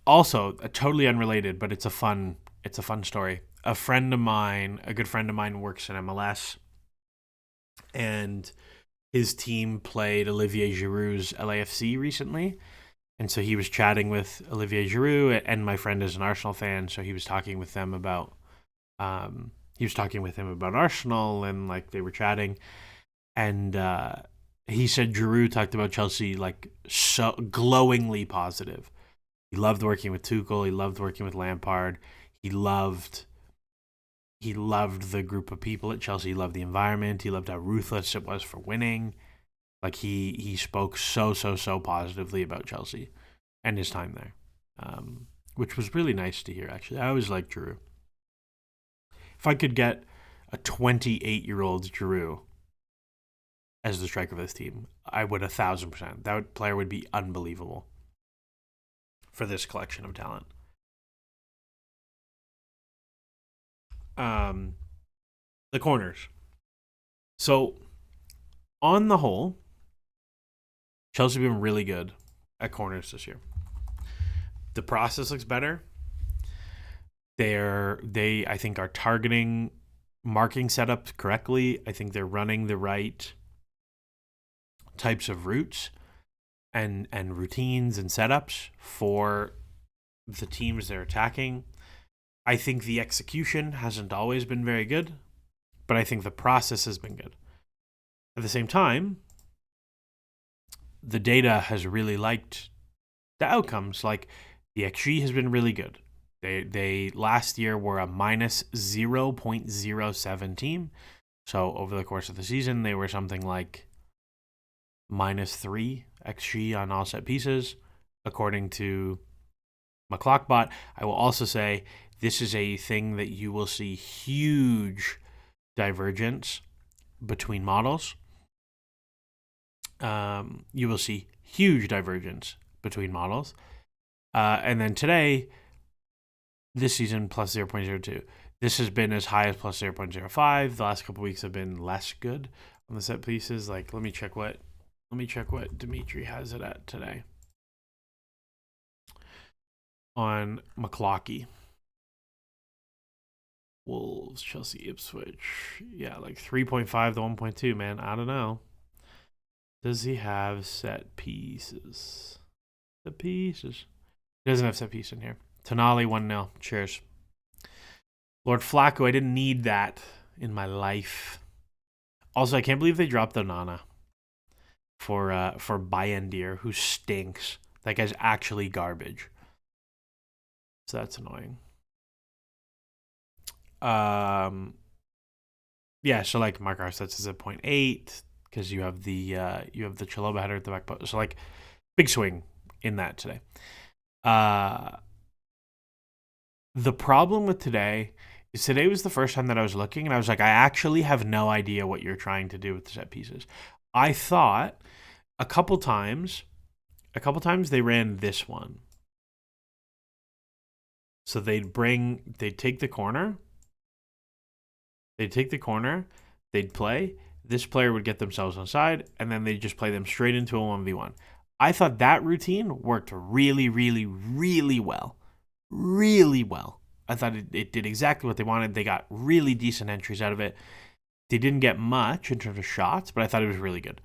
Also, totally unrelated, but it's a fun story. A good friend of mine works in MLS, and his team played Olivier Giroud's LAFC recently. And so he was chatting with Olivier Giroud, and my friend is an Arsenal fan, so he was talking with them about Arsenal, and like they were chatting, and he said Giroud talked about Chelsea like so glowingly positive. He loved working with Tuchel. He loved working with Lampard. He loved the group of people at Chelsea. He loved the environment. He loved how ruthless it was for winning. Like he spoke so positively about Chelsea and his time there, which was really nice to hear. Actually, I always liked Giroud. If I could get a 28-year-old Giroud as the striker of this team, I would 1,000%. That player would be unbelievable for this collection of talent. The corners. So, on the whole, Chelsea have been really good at corners this year. The process looks better. They I think are targeting marking setups correctly. I think they're running the right types of routes and routines and setups for the teams they're attacking. I think the execution hasn't always been very good, but I think the process has been good. At the same time, the data has really liked the outcomes. Like the XG has been really good. They last year were a minus 0.07 team. So over the course of the season, they were something like minus 3 XG on all set pieces, according to McClockbot. I will also say this is a thing that you will see huge divergence between models. You will see huge divergence between models. And then today, this season, plus 0.02. This has been as high as plus 0.05. The last couple weeks have been less good on the set pieces. Like, let me check what Dimitri has it at today on McCloskey. Wolves, Chelsea, Ipswich. Yeah, like 3.5 to 1.2, man. I don't know. Does he have set pieces? Set pieces. He doesn't have set piece in here. Tonali 1-0. Cheers. Lord Flacco, I didn't need that in my life. Also, I can't believe they dropped Onana for Bayendier, who stinks. That guy's actually garbage. So that's annoying. Yeah, so like Mark Arsted's is at 0.8 because you have the Chalobah header at the back post. So like big swing in that today. The problem with today is today was the first time that I was looking and I was like, I actually have no idea what you're trying to do with the set pieces. I thought a couple times they ran this one. So they'd take the corner, they'd play, this player would get themselves on side, and then they'd just play them straight into a 1v1. I thought that routine worked really, really, really well. Really well. I thought it did exactly what they wanted. They got really decent entries out of it. They didn't get much in terms of shots, but I thought it was really good.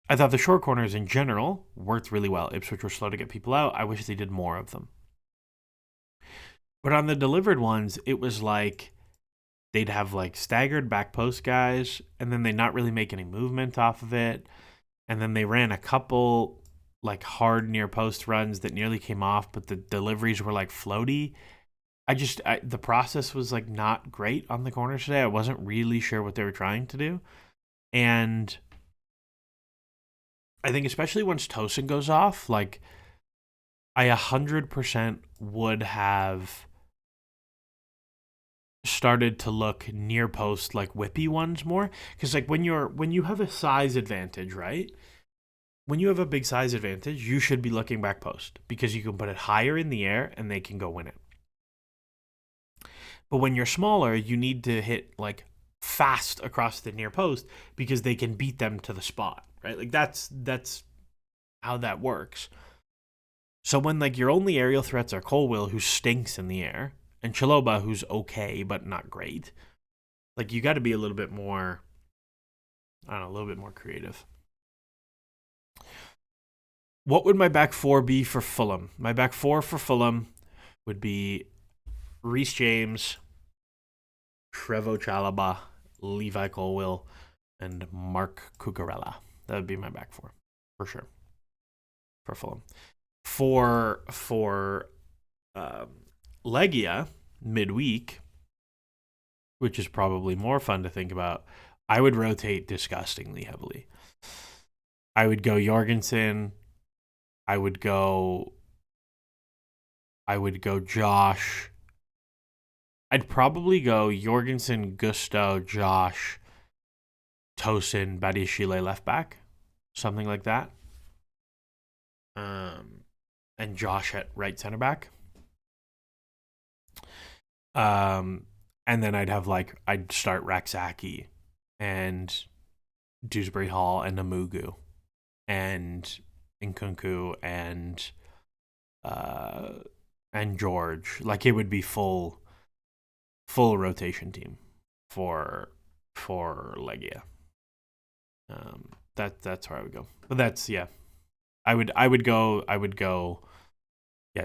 I thought the short corners in general worked really well. Ipswich were slow to get people out. I wish they did more of them. But on the delivered ones, it was like they'd have like staggered back post guys, and then they not really make any movement off of it. And then they ran a couple like hard near post runs that nearly came off, but the deliveries were like floaty. The process was like not great on the corners today. I wasn't really sure what they were trying to do. And I think especially once Tosin goes off, like I 100% would have started to look near post like whippy ones more, because like when you have a size advantage, right? When you have a big size advantage, you should be looking back post because you can put it higher in the air and they can go win it. But when you're smaller, you need to hit like fast across the near post because they can beat them to the spot, right? Like that's how that works. So when like your only aerial threats are Colwill, who stinks in the air, and Chalobah, who's okay but not great, like you got to be a little bit more, I don't know, a little bit more creative. What would my back four be for Fulham? My back four for Fulham would be Reece James, Trevoh Chalobah, Levi Colwill, and Mark Cucurella. That would be my back four, for sure, for Fulham. For Legia midweek, which is probably more fun to think about, I would rotate disgustingly heavily. I would go Jorgensen. I would go Josh. I'd probably go Jorgensen, Gusto, Josh, Tosin, Badiashile left back, something like that. And Josh at right center back. And then I'd start Raksaki and Dewsbury Hall and Namugu and Nkunku and George. Like it would be full rotation team for Legia. That's where I would go. But that's I would go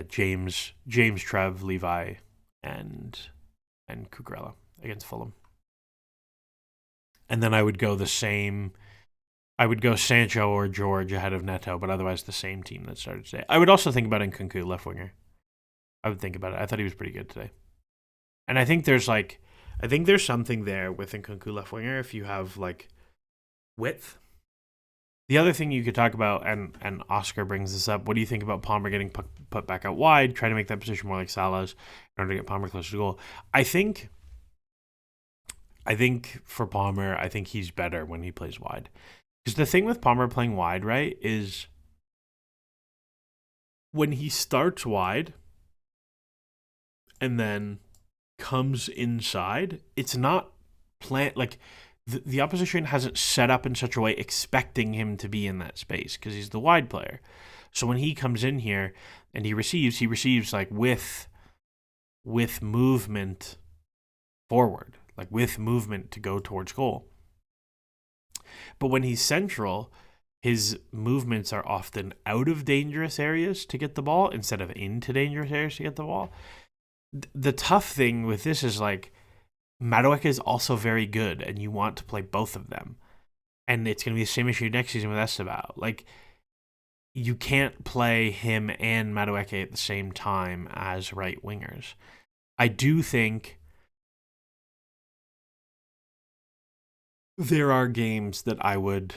James, Trev, Levi, and Cucurella against Fulham. And then I would go the same. I would go Sancho or George ahead of Neto, but otherwise the same team that started today. I would also think about Nkunku, left winger. I would think about it. I thought he was pretty good today. And I think there's something there with Nkunku left winger if you have like width. The other thing you could talk about, and Oscar brings this up, what do you think about Palmer getting put back out wide, trying to make that position more like Salah's in order to get Palmer closer to goal? I think I think for Palmer, I think he's better when he plays wide. Because the thing with Palmer playing wide, right, is when he starts wide and then comes inside, it's not like the opposition hasn't set up in such a way expecting him to be in that space because he's the wide player. So when he comes in here and he receives like with movement forward, like with movement to go towards goal. But when he's central, his movements are often out of dangerous areas to get the ball instead of into dangerous areas to get the ball. The tough thing with this is like Maresca is also very good, and you want to play both of them. And it's going to be the same issue next season with Esteban. Like, you can't play him and Maresca at the same time as right wingers. I do think there are games that I would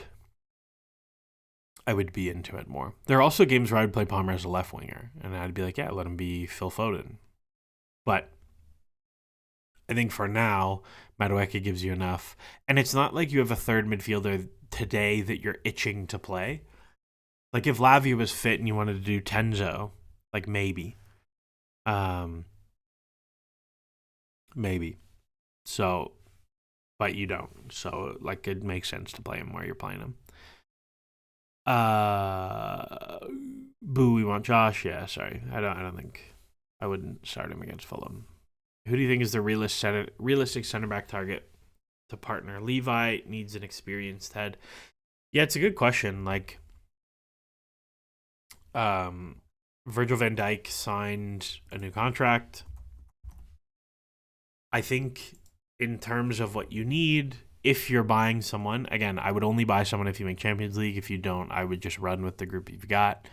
be into it more. There are also games where I'd play Palmer as a left winger, and I'd be like, yeah, let him be Phil Foden. But I think for now, Maresca gives you enough. And it's not like you have a third midfielder today that you're itching to play. Like if Lavia was fit and you wanted to do Tenzo, like maybe. Maybe. So, but you don't. So like it makes sense to play him where you're playing him. Boo, we want Josh. Yeah, sorry. I don't think I wouldn't start him against Fulham. Who do you think is the realistic center back target to partner? Levi needs an experienced head. Yeah, it's a good question. Like, Virgil van Dijk signed a new contract. I think in terms of what you need, if you're buying someone, again, I would only buy someone if you make Champions League. If you don't, I would just run with the group you've got.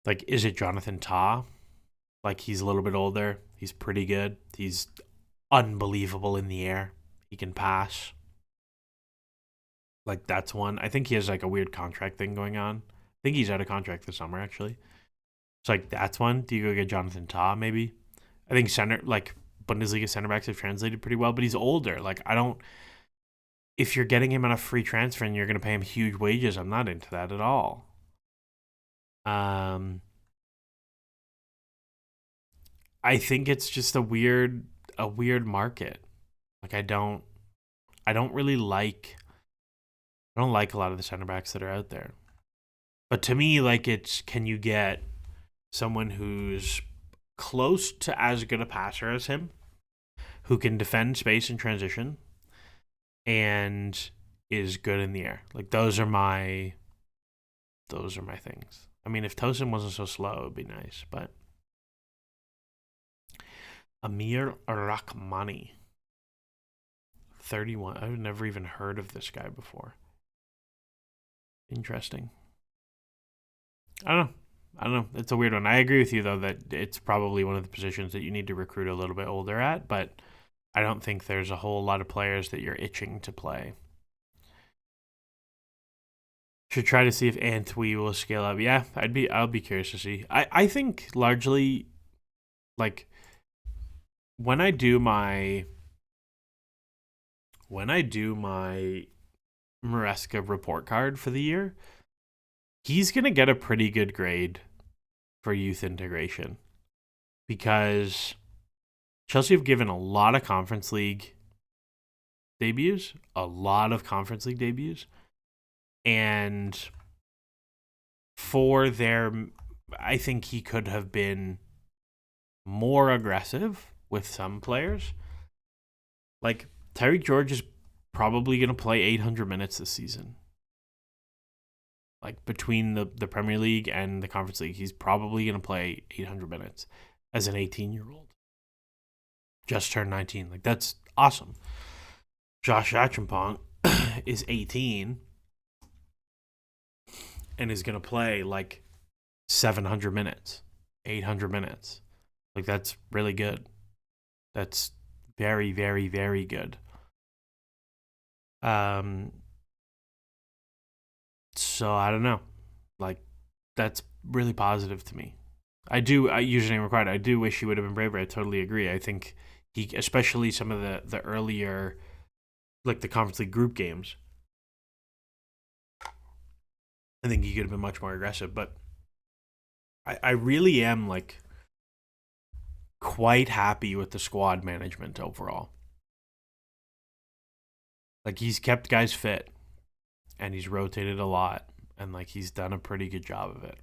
Like, is it Jonathan Tah? Like, he's a little bit older. He's pretty good. He's unbelievable in the air. He can pass. Like, that's one. I think he has, like, a weird contract thing going on. I think he's out of contract this summer, actually. So, like, that's one. Do you go get Jonathan Tah, maybe? I think Bundesliga center backs have translated pretty well, but he's older. Like, if you're getting him on a free transfer and you're going to pay him huge wages, I'm not into that at all. I think it's just a weird market. Like I don't really like a lot of the center backs that are out there. But to me, like it's can you get someone who's close to as good a passer as him, who can defend space in transition, and is good in the air. Like those are my things. I mean, if Tosin wasn't so slow, it would be nice, but Amir Rahmani, 31. I've never even heard of this guy before. Interesting. I don't know. It's a weird one. I agree with you, though, that it's probably one of the positions that you need to recruit a little bit older at, but I don't think there's a whole lot of players that you're itching to play. Should try to see if Antwi will scale up. Yeah, I'll be curious to see. I think largely, like, when I do my Maresca report card for the year, he's going to get a pretty good grade for youth integration because Chelsea have given a lot of Conference League debuts, and I think he could have been more aggressive with some players. Like Tyreek George is probably going to play 800 minutes this season. Like between the Premier League and the Conference League, he's probably going to play 800 minutes as an 18-year-old. Just turned 19. Like that's awesome. Josh Achampong is 18 and is going to play like 700 minutes, 800 minutes. Like that's really good. That's very, very, very good. So I don't know. Like that's really positive to me. I do username required. I do wish he would have been braver. I totally agree. I think Especially some of the earlier, like the Conference League group games. I think he could have been much more aggressive, but I really am like quite happy with the squad management overall. Like he's kept guys fit and he's rotated a lot and like he's done a pretty good job of it.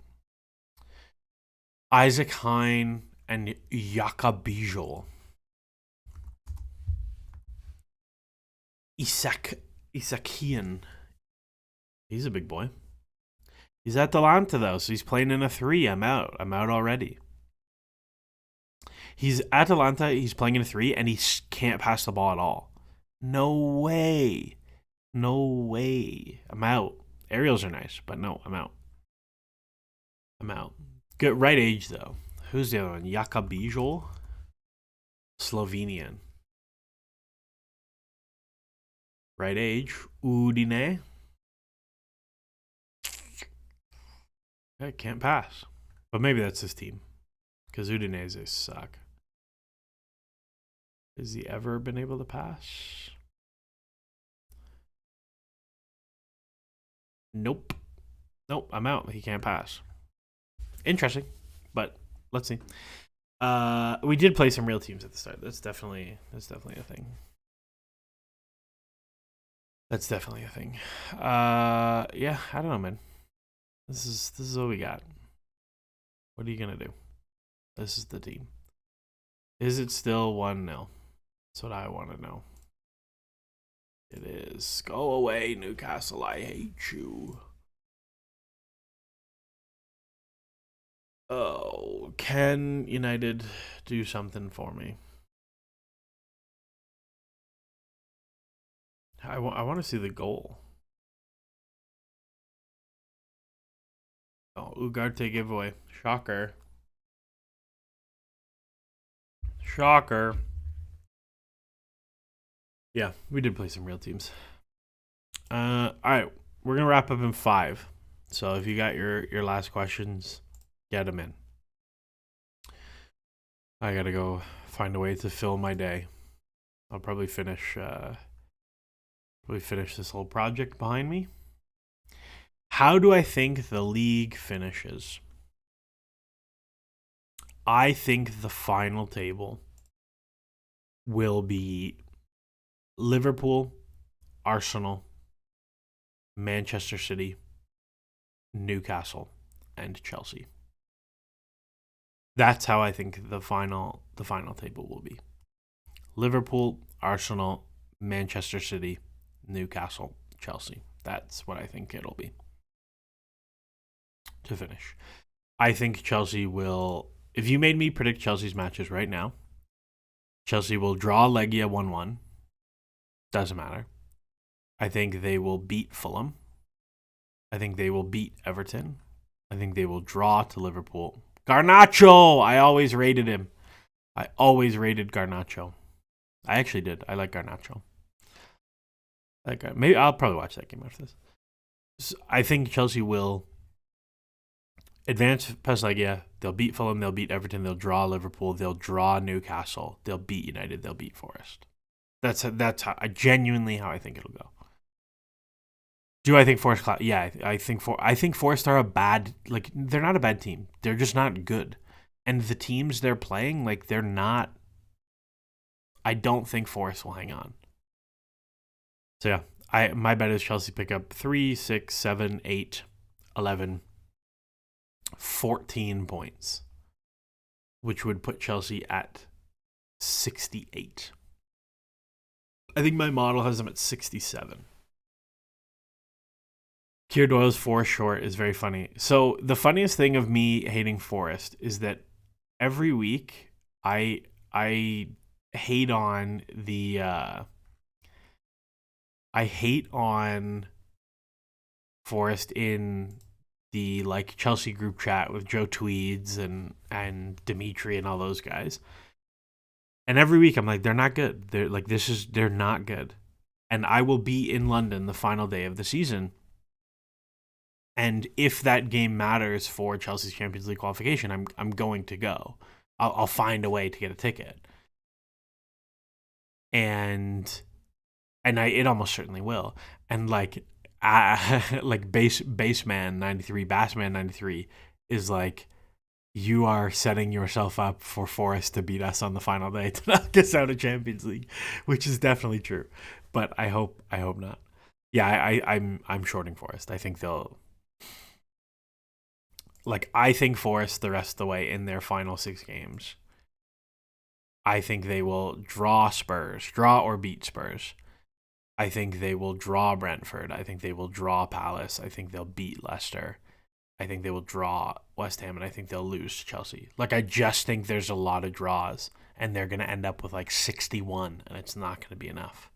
Isaac Hine and Jakabijol. Isakian. He's a big boy. He's at Atalanta though, so he's playing in a 3. I'm out already. He's at Atalanta, he's playing in a 3, and he can't pass the ball at all. No way. No way. I'm out. Aerials are nice, but no, I'm out. Good right age though. Who's the other one? Jakabijol? Slovenian. Right age. Udine. Okay, can't pass. But maybe that's his team. Because Udinese suck. Has he ever been able to pass? Nope. I'm out. He can't pass. Interesting. But let's see. We did play some real teams at the start. That's definitely a thing. Yeah, I don't know, man. This is what we got. What are you gonna do? This is the team. Is it still 1-0? That's what I want to know. It is. Go away, Newcastle. I hate you. Oh, can United do something for me? I want to see the goal. Oh, Ugarte giveaway. Shocker. Yeah, we did play some real teams. All right, we're gonna wrap up in 5. So if you got your last questions, get them in. I gotta go find a way to fill my day. I'll probably finish this whole project behind me. How do I think the league finishes? I think the final table will be Liverpool, Arsenal, Manchester City, Newcastle, and Chelsea. That's how I think the final table will be. Liverpool, Arsenal, Manchester City, Newcastle, Chelsea. That's what I think it'll be to finish. I think Chelsea will, if you made me predict Chelsea's matches right now, Chelsea will draw Legia 1-1. Doesn't matter. I think they will beat Fulham. I think they will beat Everton. I think they will draw to Liverpool. Garnacho! I always rated him. I always rated Garnacho. I actually did. I like Garnacho. Maybe I'll probably watch that game after this. So I think Chelsea will advance past Legia. They'll beat Fulham. They'll beat Everton. They'll draw Liverpool. They'll draw Newcastle. They'll beat United. They'll beat Forest. That's how genuinely how I think it'll go. Do I think Forest? Yeah, I think Forest are a bad. Like they're not a bad team. They're just not good. And the teams they're playing, like they're not. I don't think Forest will hang on. So yeah, my bet is Chelsea pick up 3, 6, 7, 8, 11, 14 points, which would put Chelsea at 68. I think my model has them at 67. Keir Doyle's 4 short is very funny. So the funniest thing of me hating Forest is that every week I hate on Forest in the like Chelsea group chat with Joe Tweeds and Dimitri and all those guys. And every week I'm like, they're not good. They're not good. And I will be in London the final day of the season. And if that game matters for Chelsea's Champions League qualification, I'm going to go. I'll find a way to get a ticket. and it almost certainly will. And like like baseman 93, Bassman 93 is like, you are setting yourself up for Forest to beat us on the final day to knock us out of Champions League, which is definitely true. But I hope not. Yeah, I'm shorting Forest. I think they'll, like, I think Forest the rest of the way in their final 6 games, I think they will draw or beat Spurs. I think they will draw Brentford. I think they will draw Palace. I think they'll beat Leicester. I think they will draw West Ham, and I think they'll lose to Chelsea. Like, I just think there's a lot of draws, and they're going to end up with like 61, and it's not going to be enough.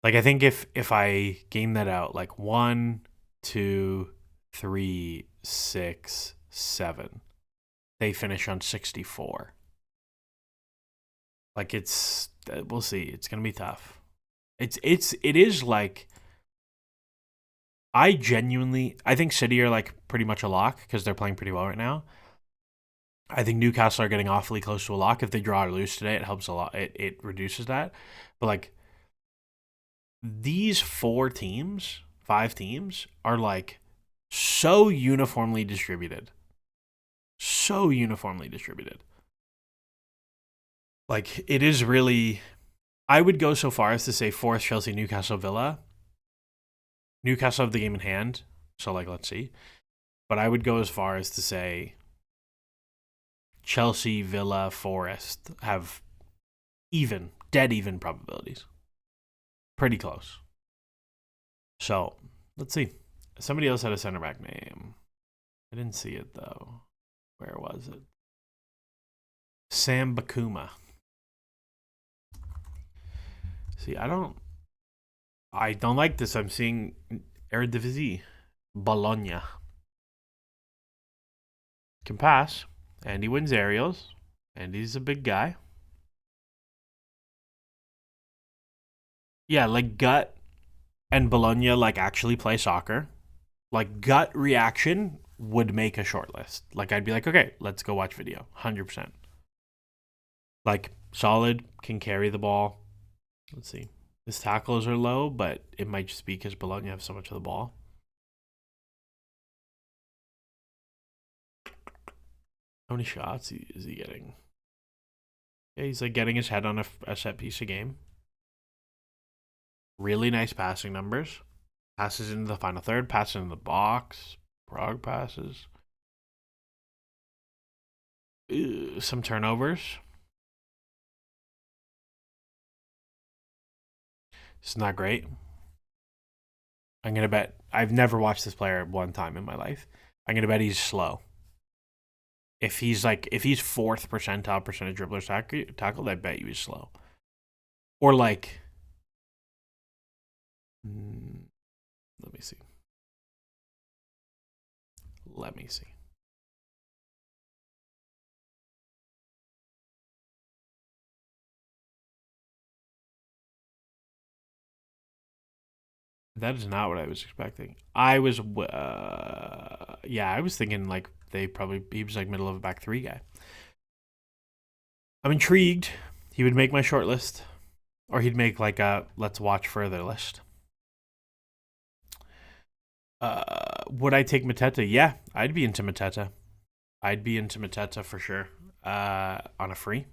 Like, I think if I game that out, like 1, 2, 3, 6, 7, they finish on 64. Like, we'll see. It's going to be tough. It is like, I think City are like pretty much a lock because they're playing pretty well right now. I think Newcastle are getting awfully close to a lock. If they draw or lose today, it helps a lot. It reduces that. But like, these 5 teams are like so uniformly distributed. Like, it is really, I would go so far as to say Forest, Chelsea, Newcastle, Villa. Newcastle have the game in hand, so like, let's see. But I would go as far as to say Chelsea, Villa, Forest have dead even probabilities. Pretty close. So, let's see. Somebody else had a center back name. I didn't see it, though. Where was it? Sam Bakuma. See, I don't like this. I'm seeing Eredivisie. Bologna. Can pass. And he wins aerials. And he's a big guy. Yeah, like gut and Bologna like actually play soccer. Like, gut reaction would make a short list. Like, I'd be like, okay, let's go watch video. 100%. Like, solid, can carry the ball. Let's see. His tackles are low, but it might just be because Bologna have so much of the ball. How many shots is he getting? Yeah, he's like getting his head on a set piece a game. Really nice passing numbers. Passes into the final third, passes into the box. Prague passes. Some turnovers. It's not great. I'm going to bet, I've never watched this player one time in my life. I'm going to bet he's slow. If he's 4th percentile percentage dribblers tackled, I bet you he's slow. Or like, let me see. That is not what I was expecting. I was thinking like he was like middle of a back 3 guy. I'm intrigued. He would make my short list, or he'd make like a let's watch further list. Would I take Mateta? Yeah, I'd be into Mateta. For sure. On a free,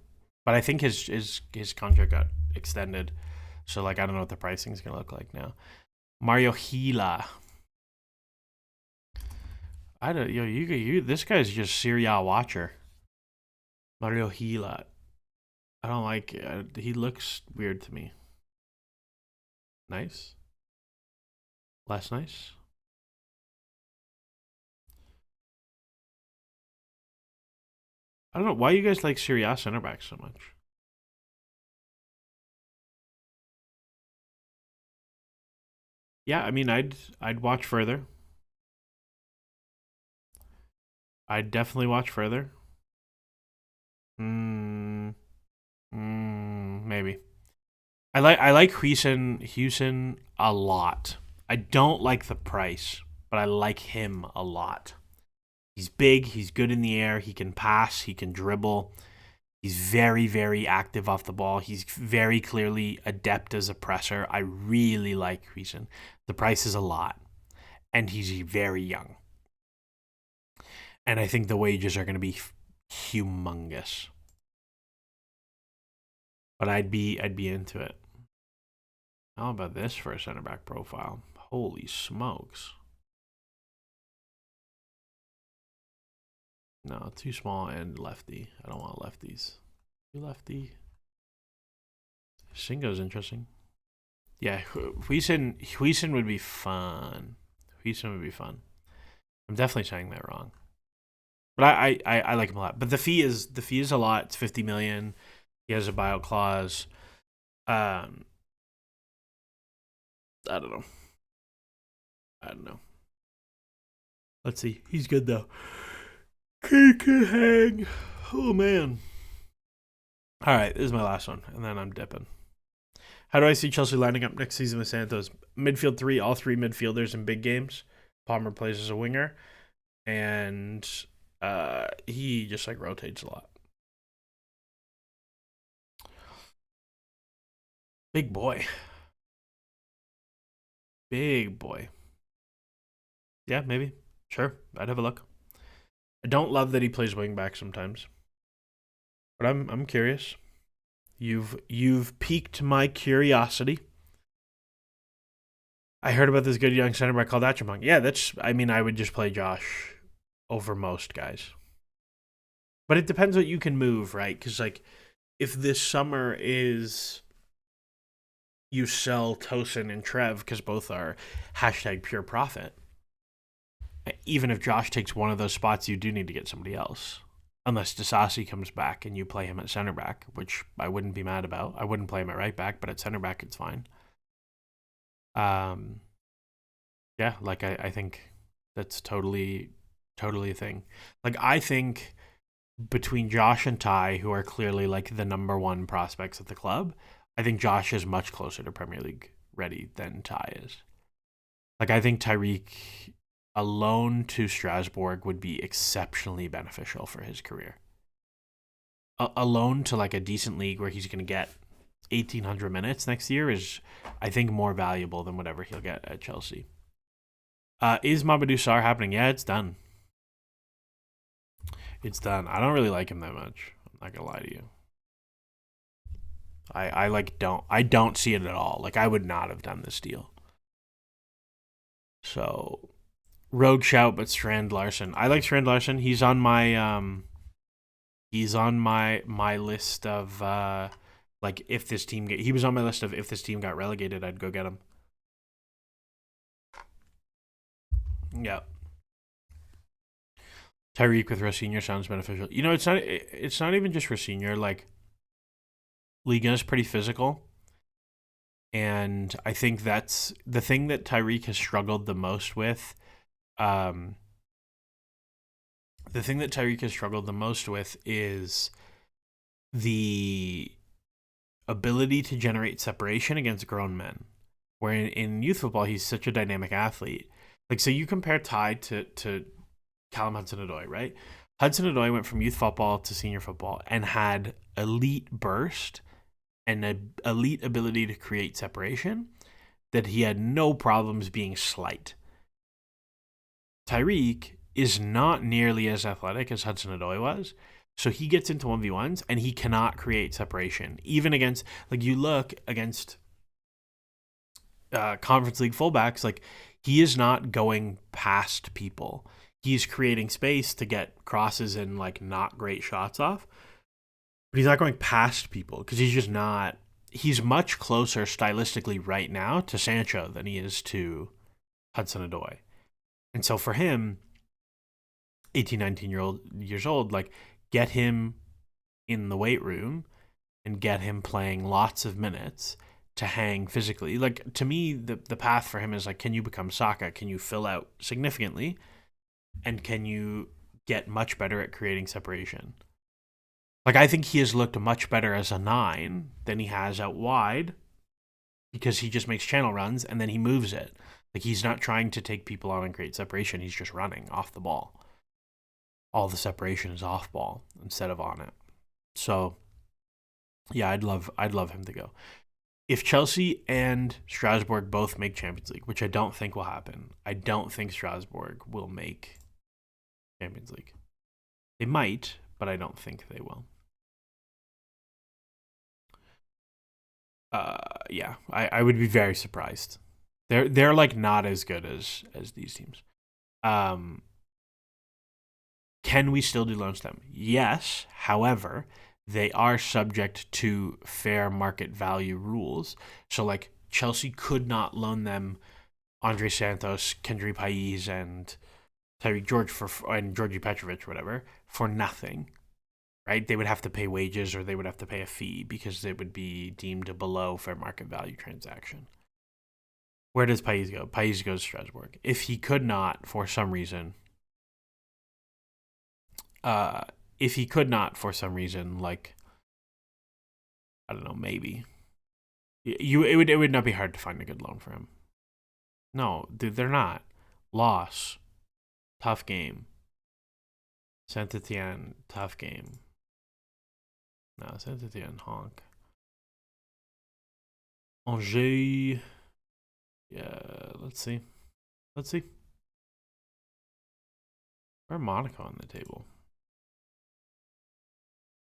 but I think his contract got extended, so like I don't know what the pricing is gonna look like now. Mario Gila. I don't. This guy's just Serie A watcher. Mario Gila. I don't like it. He looks weird to me. Nice. Less nice. I don't know why you guys like Serie A center backs so much. Yeah, I mean, I'd watch further. I'd definitely watch further. Maybe. I like Houston a lot. I don't like the price, but I like him a lot. He's big. He's good in the air. He can pass. He can dribble. He's very, very active off the ball. He's very clearly adept as a presser. I really like Huijsen. The price is a lot, and he's very young. And I think the wages are going to be humongous. But I'd be into it. How about this for a center back profile? Holy smokes. No, too small and lefty. I don't want lefties. Too lefty. Shingo's interesting. Yeah, Huijsen would be fun. Huijsen would be fun. I'm definitely saying that wrong. But I like him a lot. But the fee is a lot. It's 50 million. He has a buyout clause. I don't know. Let's see. He's good though. Can hang. Oh man. All right, this is my last one, and then I'm dipping. How do I see Chelsea lining up next season with Santos? Midfield 3, all 3 midfielders in big games. Palmer plays as a winger, and he just like rotates a lot. Big boy. Big boy. Yeah, maybe. Sure, I'd have a look. I don't love that he plays wing back sometimes, but I'm curious. You've piqued my curiosity. I heard about this good young center back called Achimong. Yeah, I would just play Josh over most guys. But it depends what you can move, right? Because like, if this summer is you sell Tosin and Trev because both are #pure profit. Even if Josh takes one of those spots, you do need to get somebody else. Unless Disasi comes back and you play him at center back, which I wouldn't be mad about. I wouldn't play him at right back, but at center back, it's fine. Yeah, like I think that's totally a thing. Like I think between Josh and Ty, who are clearly like the number one prospects at the club, I think Josh is much closer to Premier League ready than Ty is. Like I think Tyreek a loan to Strasbourg would be exceptionally beneficial for his career. A loan to like a decent league where he's going to get 1,800 minutes next year is, I think, more valuable than whatever he'll get at Chelsea. Is Mamadou Sarr happening? Yeah, it's done. It's done. I don't really like him that much. I'm not gonna lie to you. I don't see it at all. Like I would not have done this deal. So rogue shout, but Strand Larson. I like Strand Larson. He's on my list of like if this team he was on my list of if this team got relegated, I'd go get him. Yeah. Tyreek with Rosinha sounds beneficial. You know, it's not even just Rosinha. Like Liga is pretty physical. And I think that's the thing that Tyreek has struggled the most with. The thing that Tyreek has struggled the most with is the ability to generate separation against grown men. Where in youth football, he's such a dynamic athlete. Like, so you compare Ty to Callum Hudson-Odoi, right? Hudson-Odoi went from youth football to senior football and had elite burst and an elite ability to create separation that he had no problems being slight. Tyreek is not nearly as athletic as Hudson-Odoi was, so he gets into 1v1s and he cannot create separation. Even against, like you look against Conference League fullbacks, like he is not going past people. He's creating space to get crosses and like not great shots off. But he's not going past people because he's just not. He's much closer stylistically right now to Sancho than he is to Hudson-Odoi. And so for him, 18, 19 years old, like get him in the weight room and get him playing lots of minutes to hang physically. Like to me, the path for him is like, can you become Saka? Can you fill out significantly? And can you get much better at creating separation? Like, I think he has looked much better as a 9 than he has out wide because he just makes channel runs and then he moves it. Like, he's not trying to take people on and create separation. He's just running off the ball. All the separation is off ball instead of on it. So yeah, I'd love him to go. If Chelsea and Strasbourg both make Champions League, which I don't think will happen, I don't think Strasbourg will make Champions League. They might, but I don't think they will. Yeah, I would be very surprised. They're like not as good as these teams. Can we still do loans to them? Yes. However, they are subject to fair market value rules. So like Chelsea could not loan them Andre Santos, Kendry Pais, and Tyreek George and Georgie Petrovic, whatever, for nothing. Right? They would have to pay wages or they would have to pay a fee because it would be deemed a below fair market value transaction. Where does Pais go? Pais goes to Strasbourg. If he could not, for some reason, like I don't know, maybe it would not be hard to find a good loan for him. No, dude, they're not. Loss, tough game. Saint Etienne, tough game. No, Saint Etienne, honk. Angers. Yeah, let's see. Where Monaco on the table?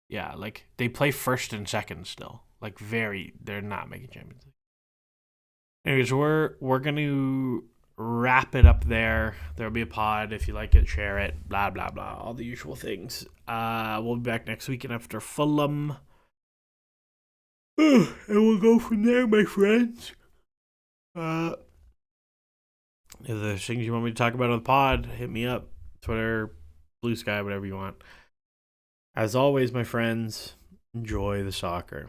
Yeah, like they play first and second still. Like they're not making Champions League. Anyways, we're gonna wrap it up there. There'll be a pod. If you like it, share it. Blah blah blah. All the usual things. We'll be back next weekend after Fulham. And we'll go from there, my friends. If there's things you want me to talk about on the pod, hit me up. Twitter, Blue Sky, whatever you want. As always, my friends, enjoy the soccer.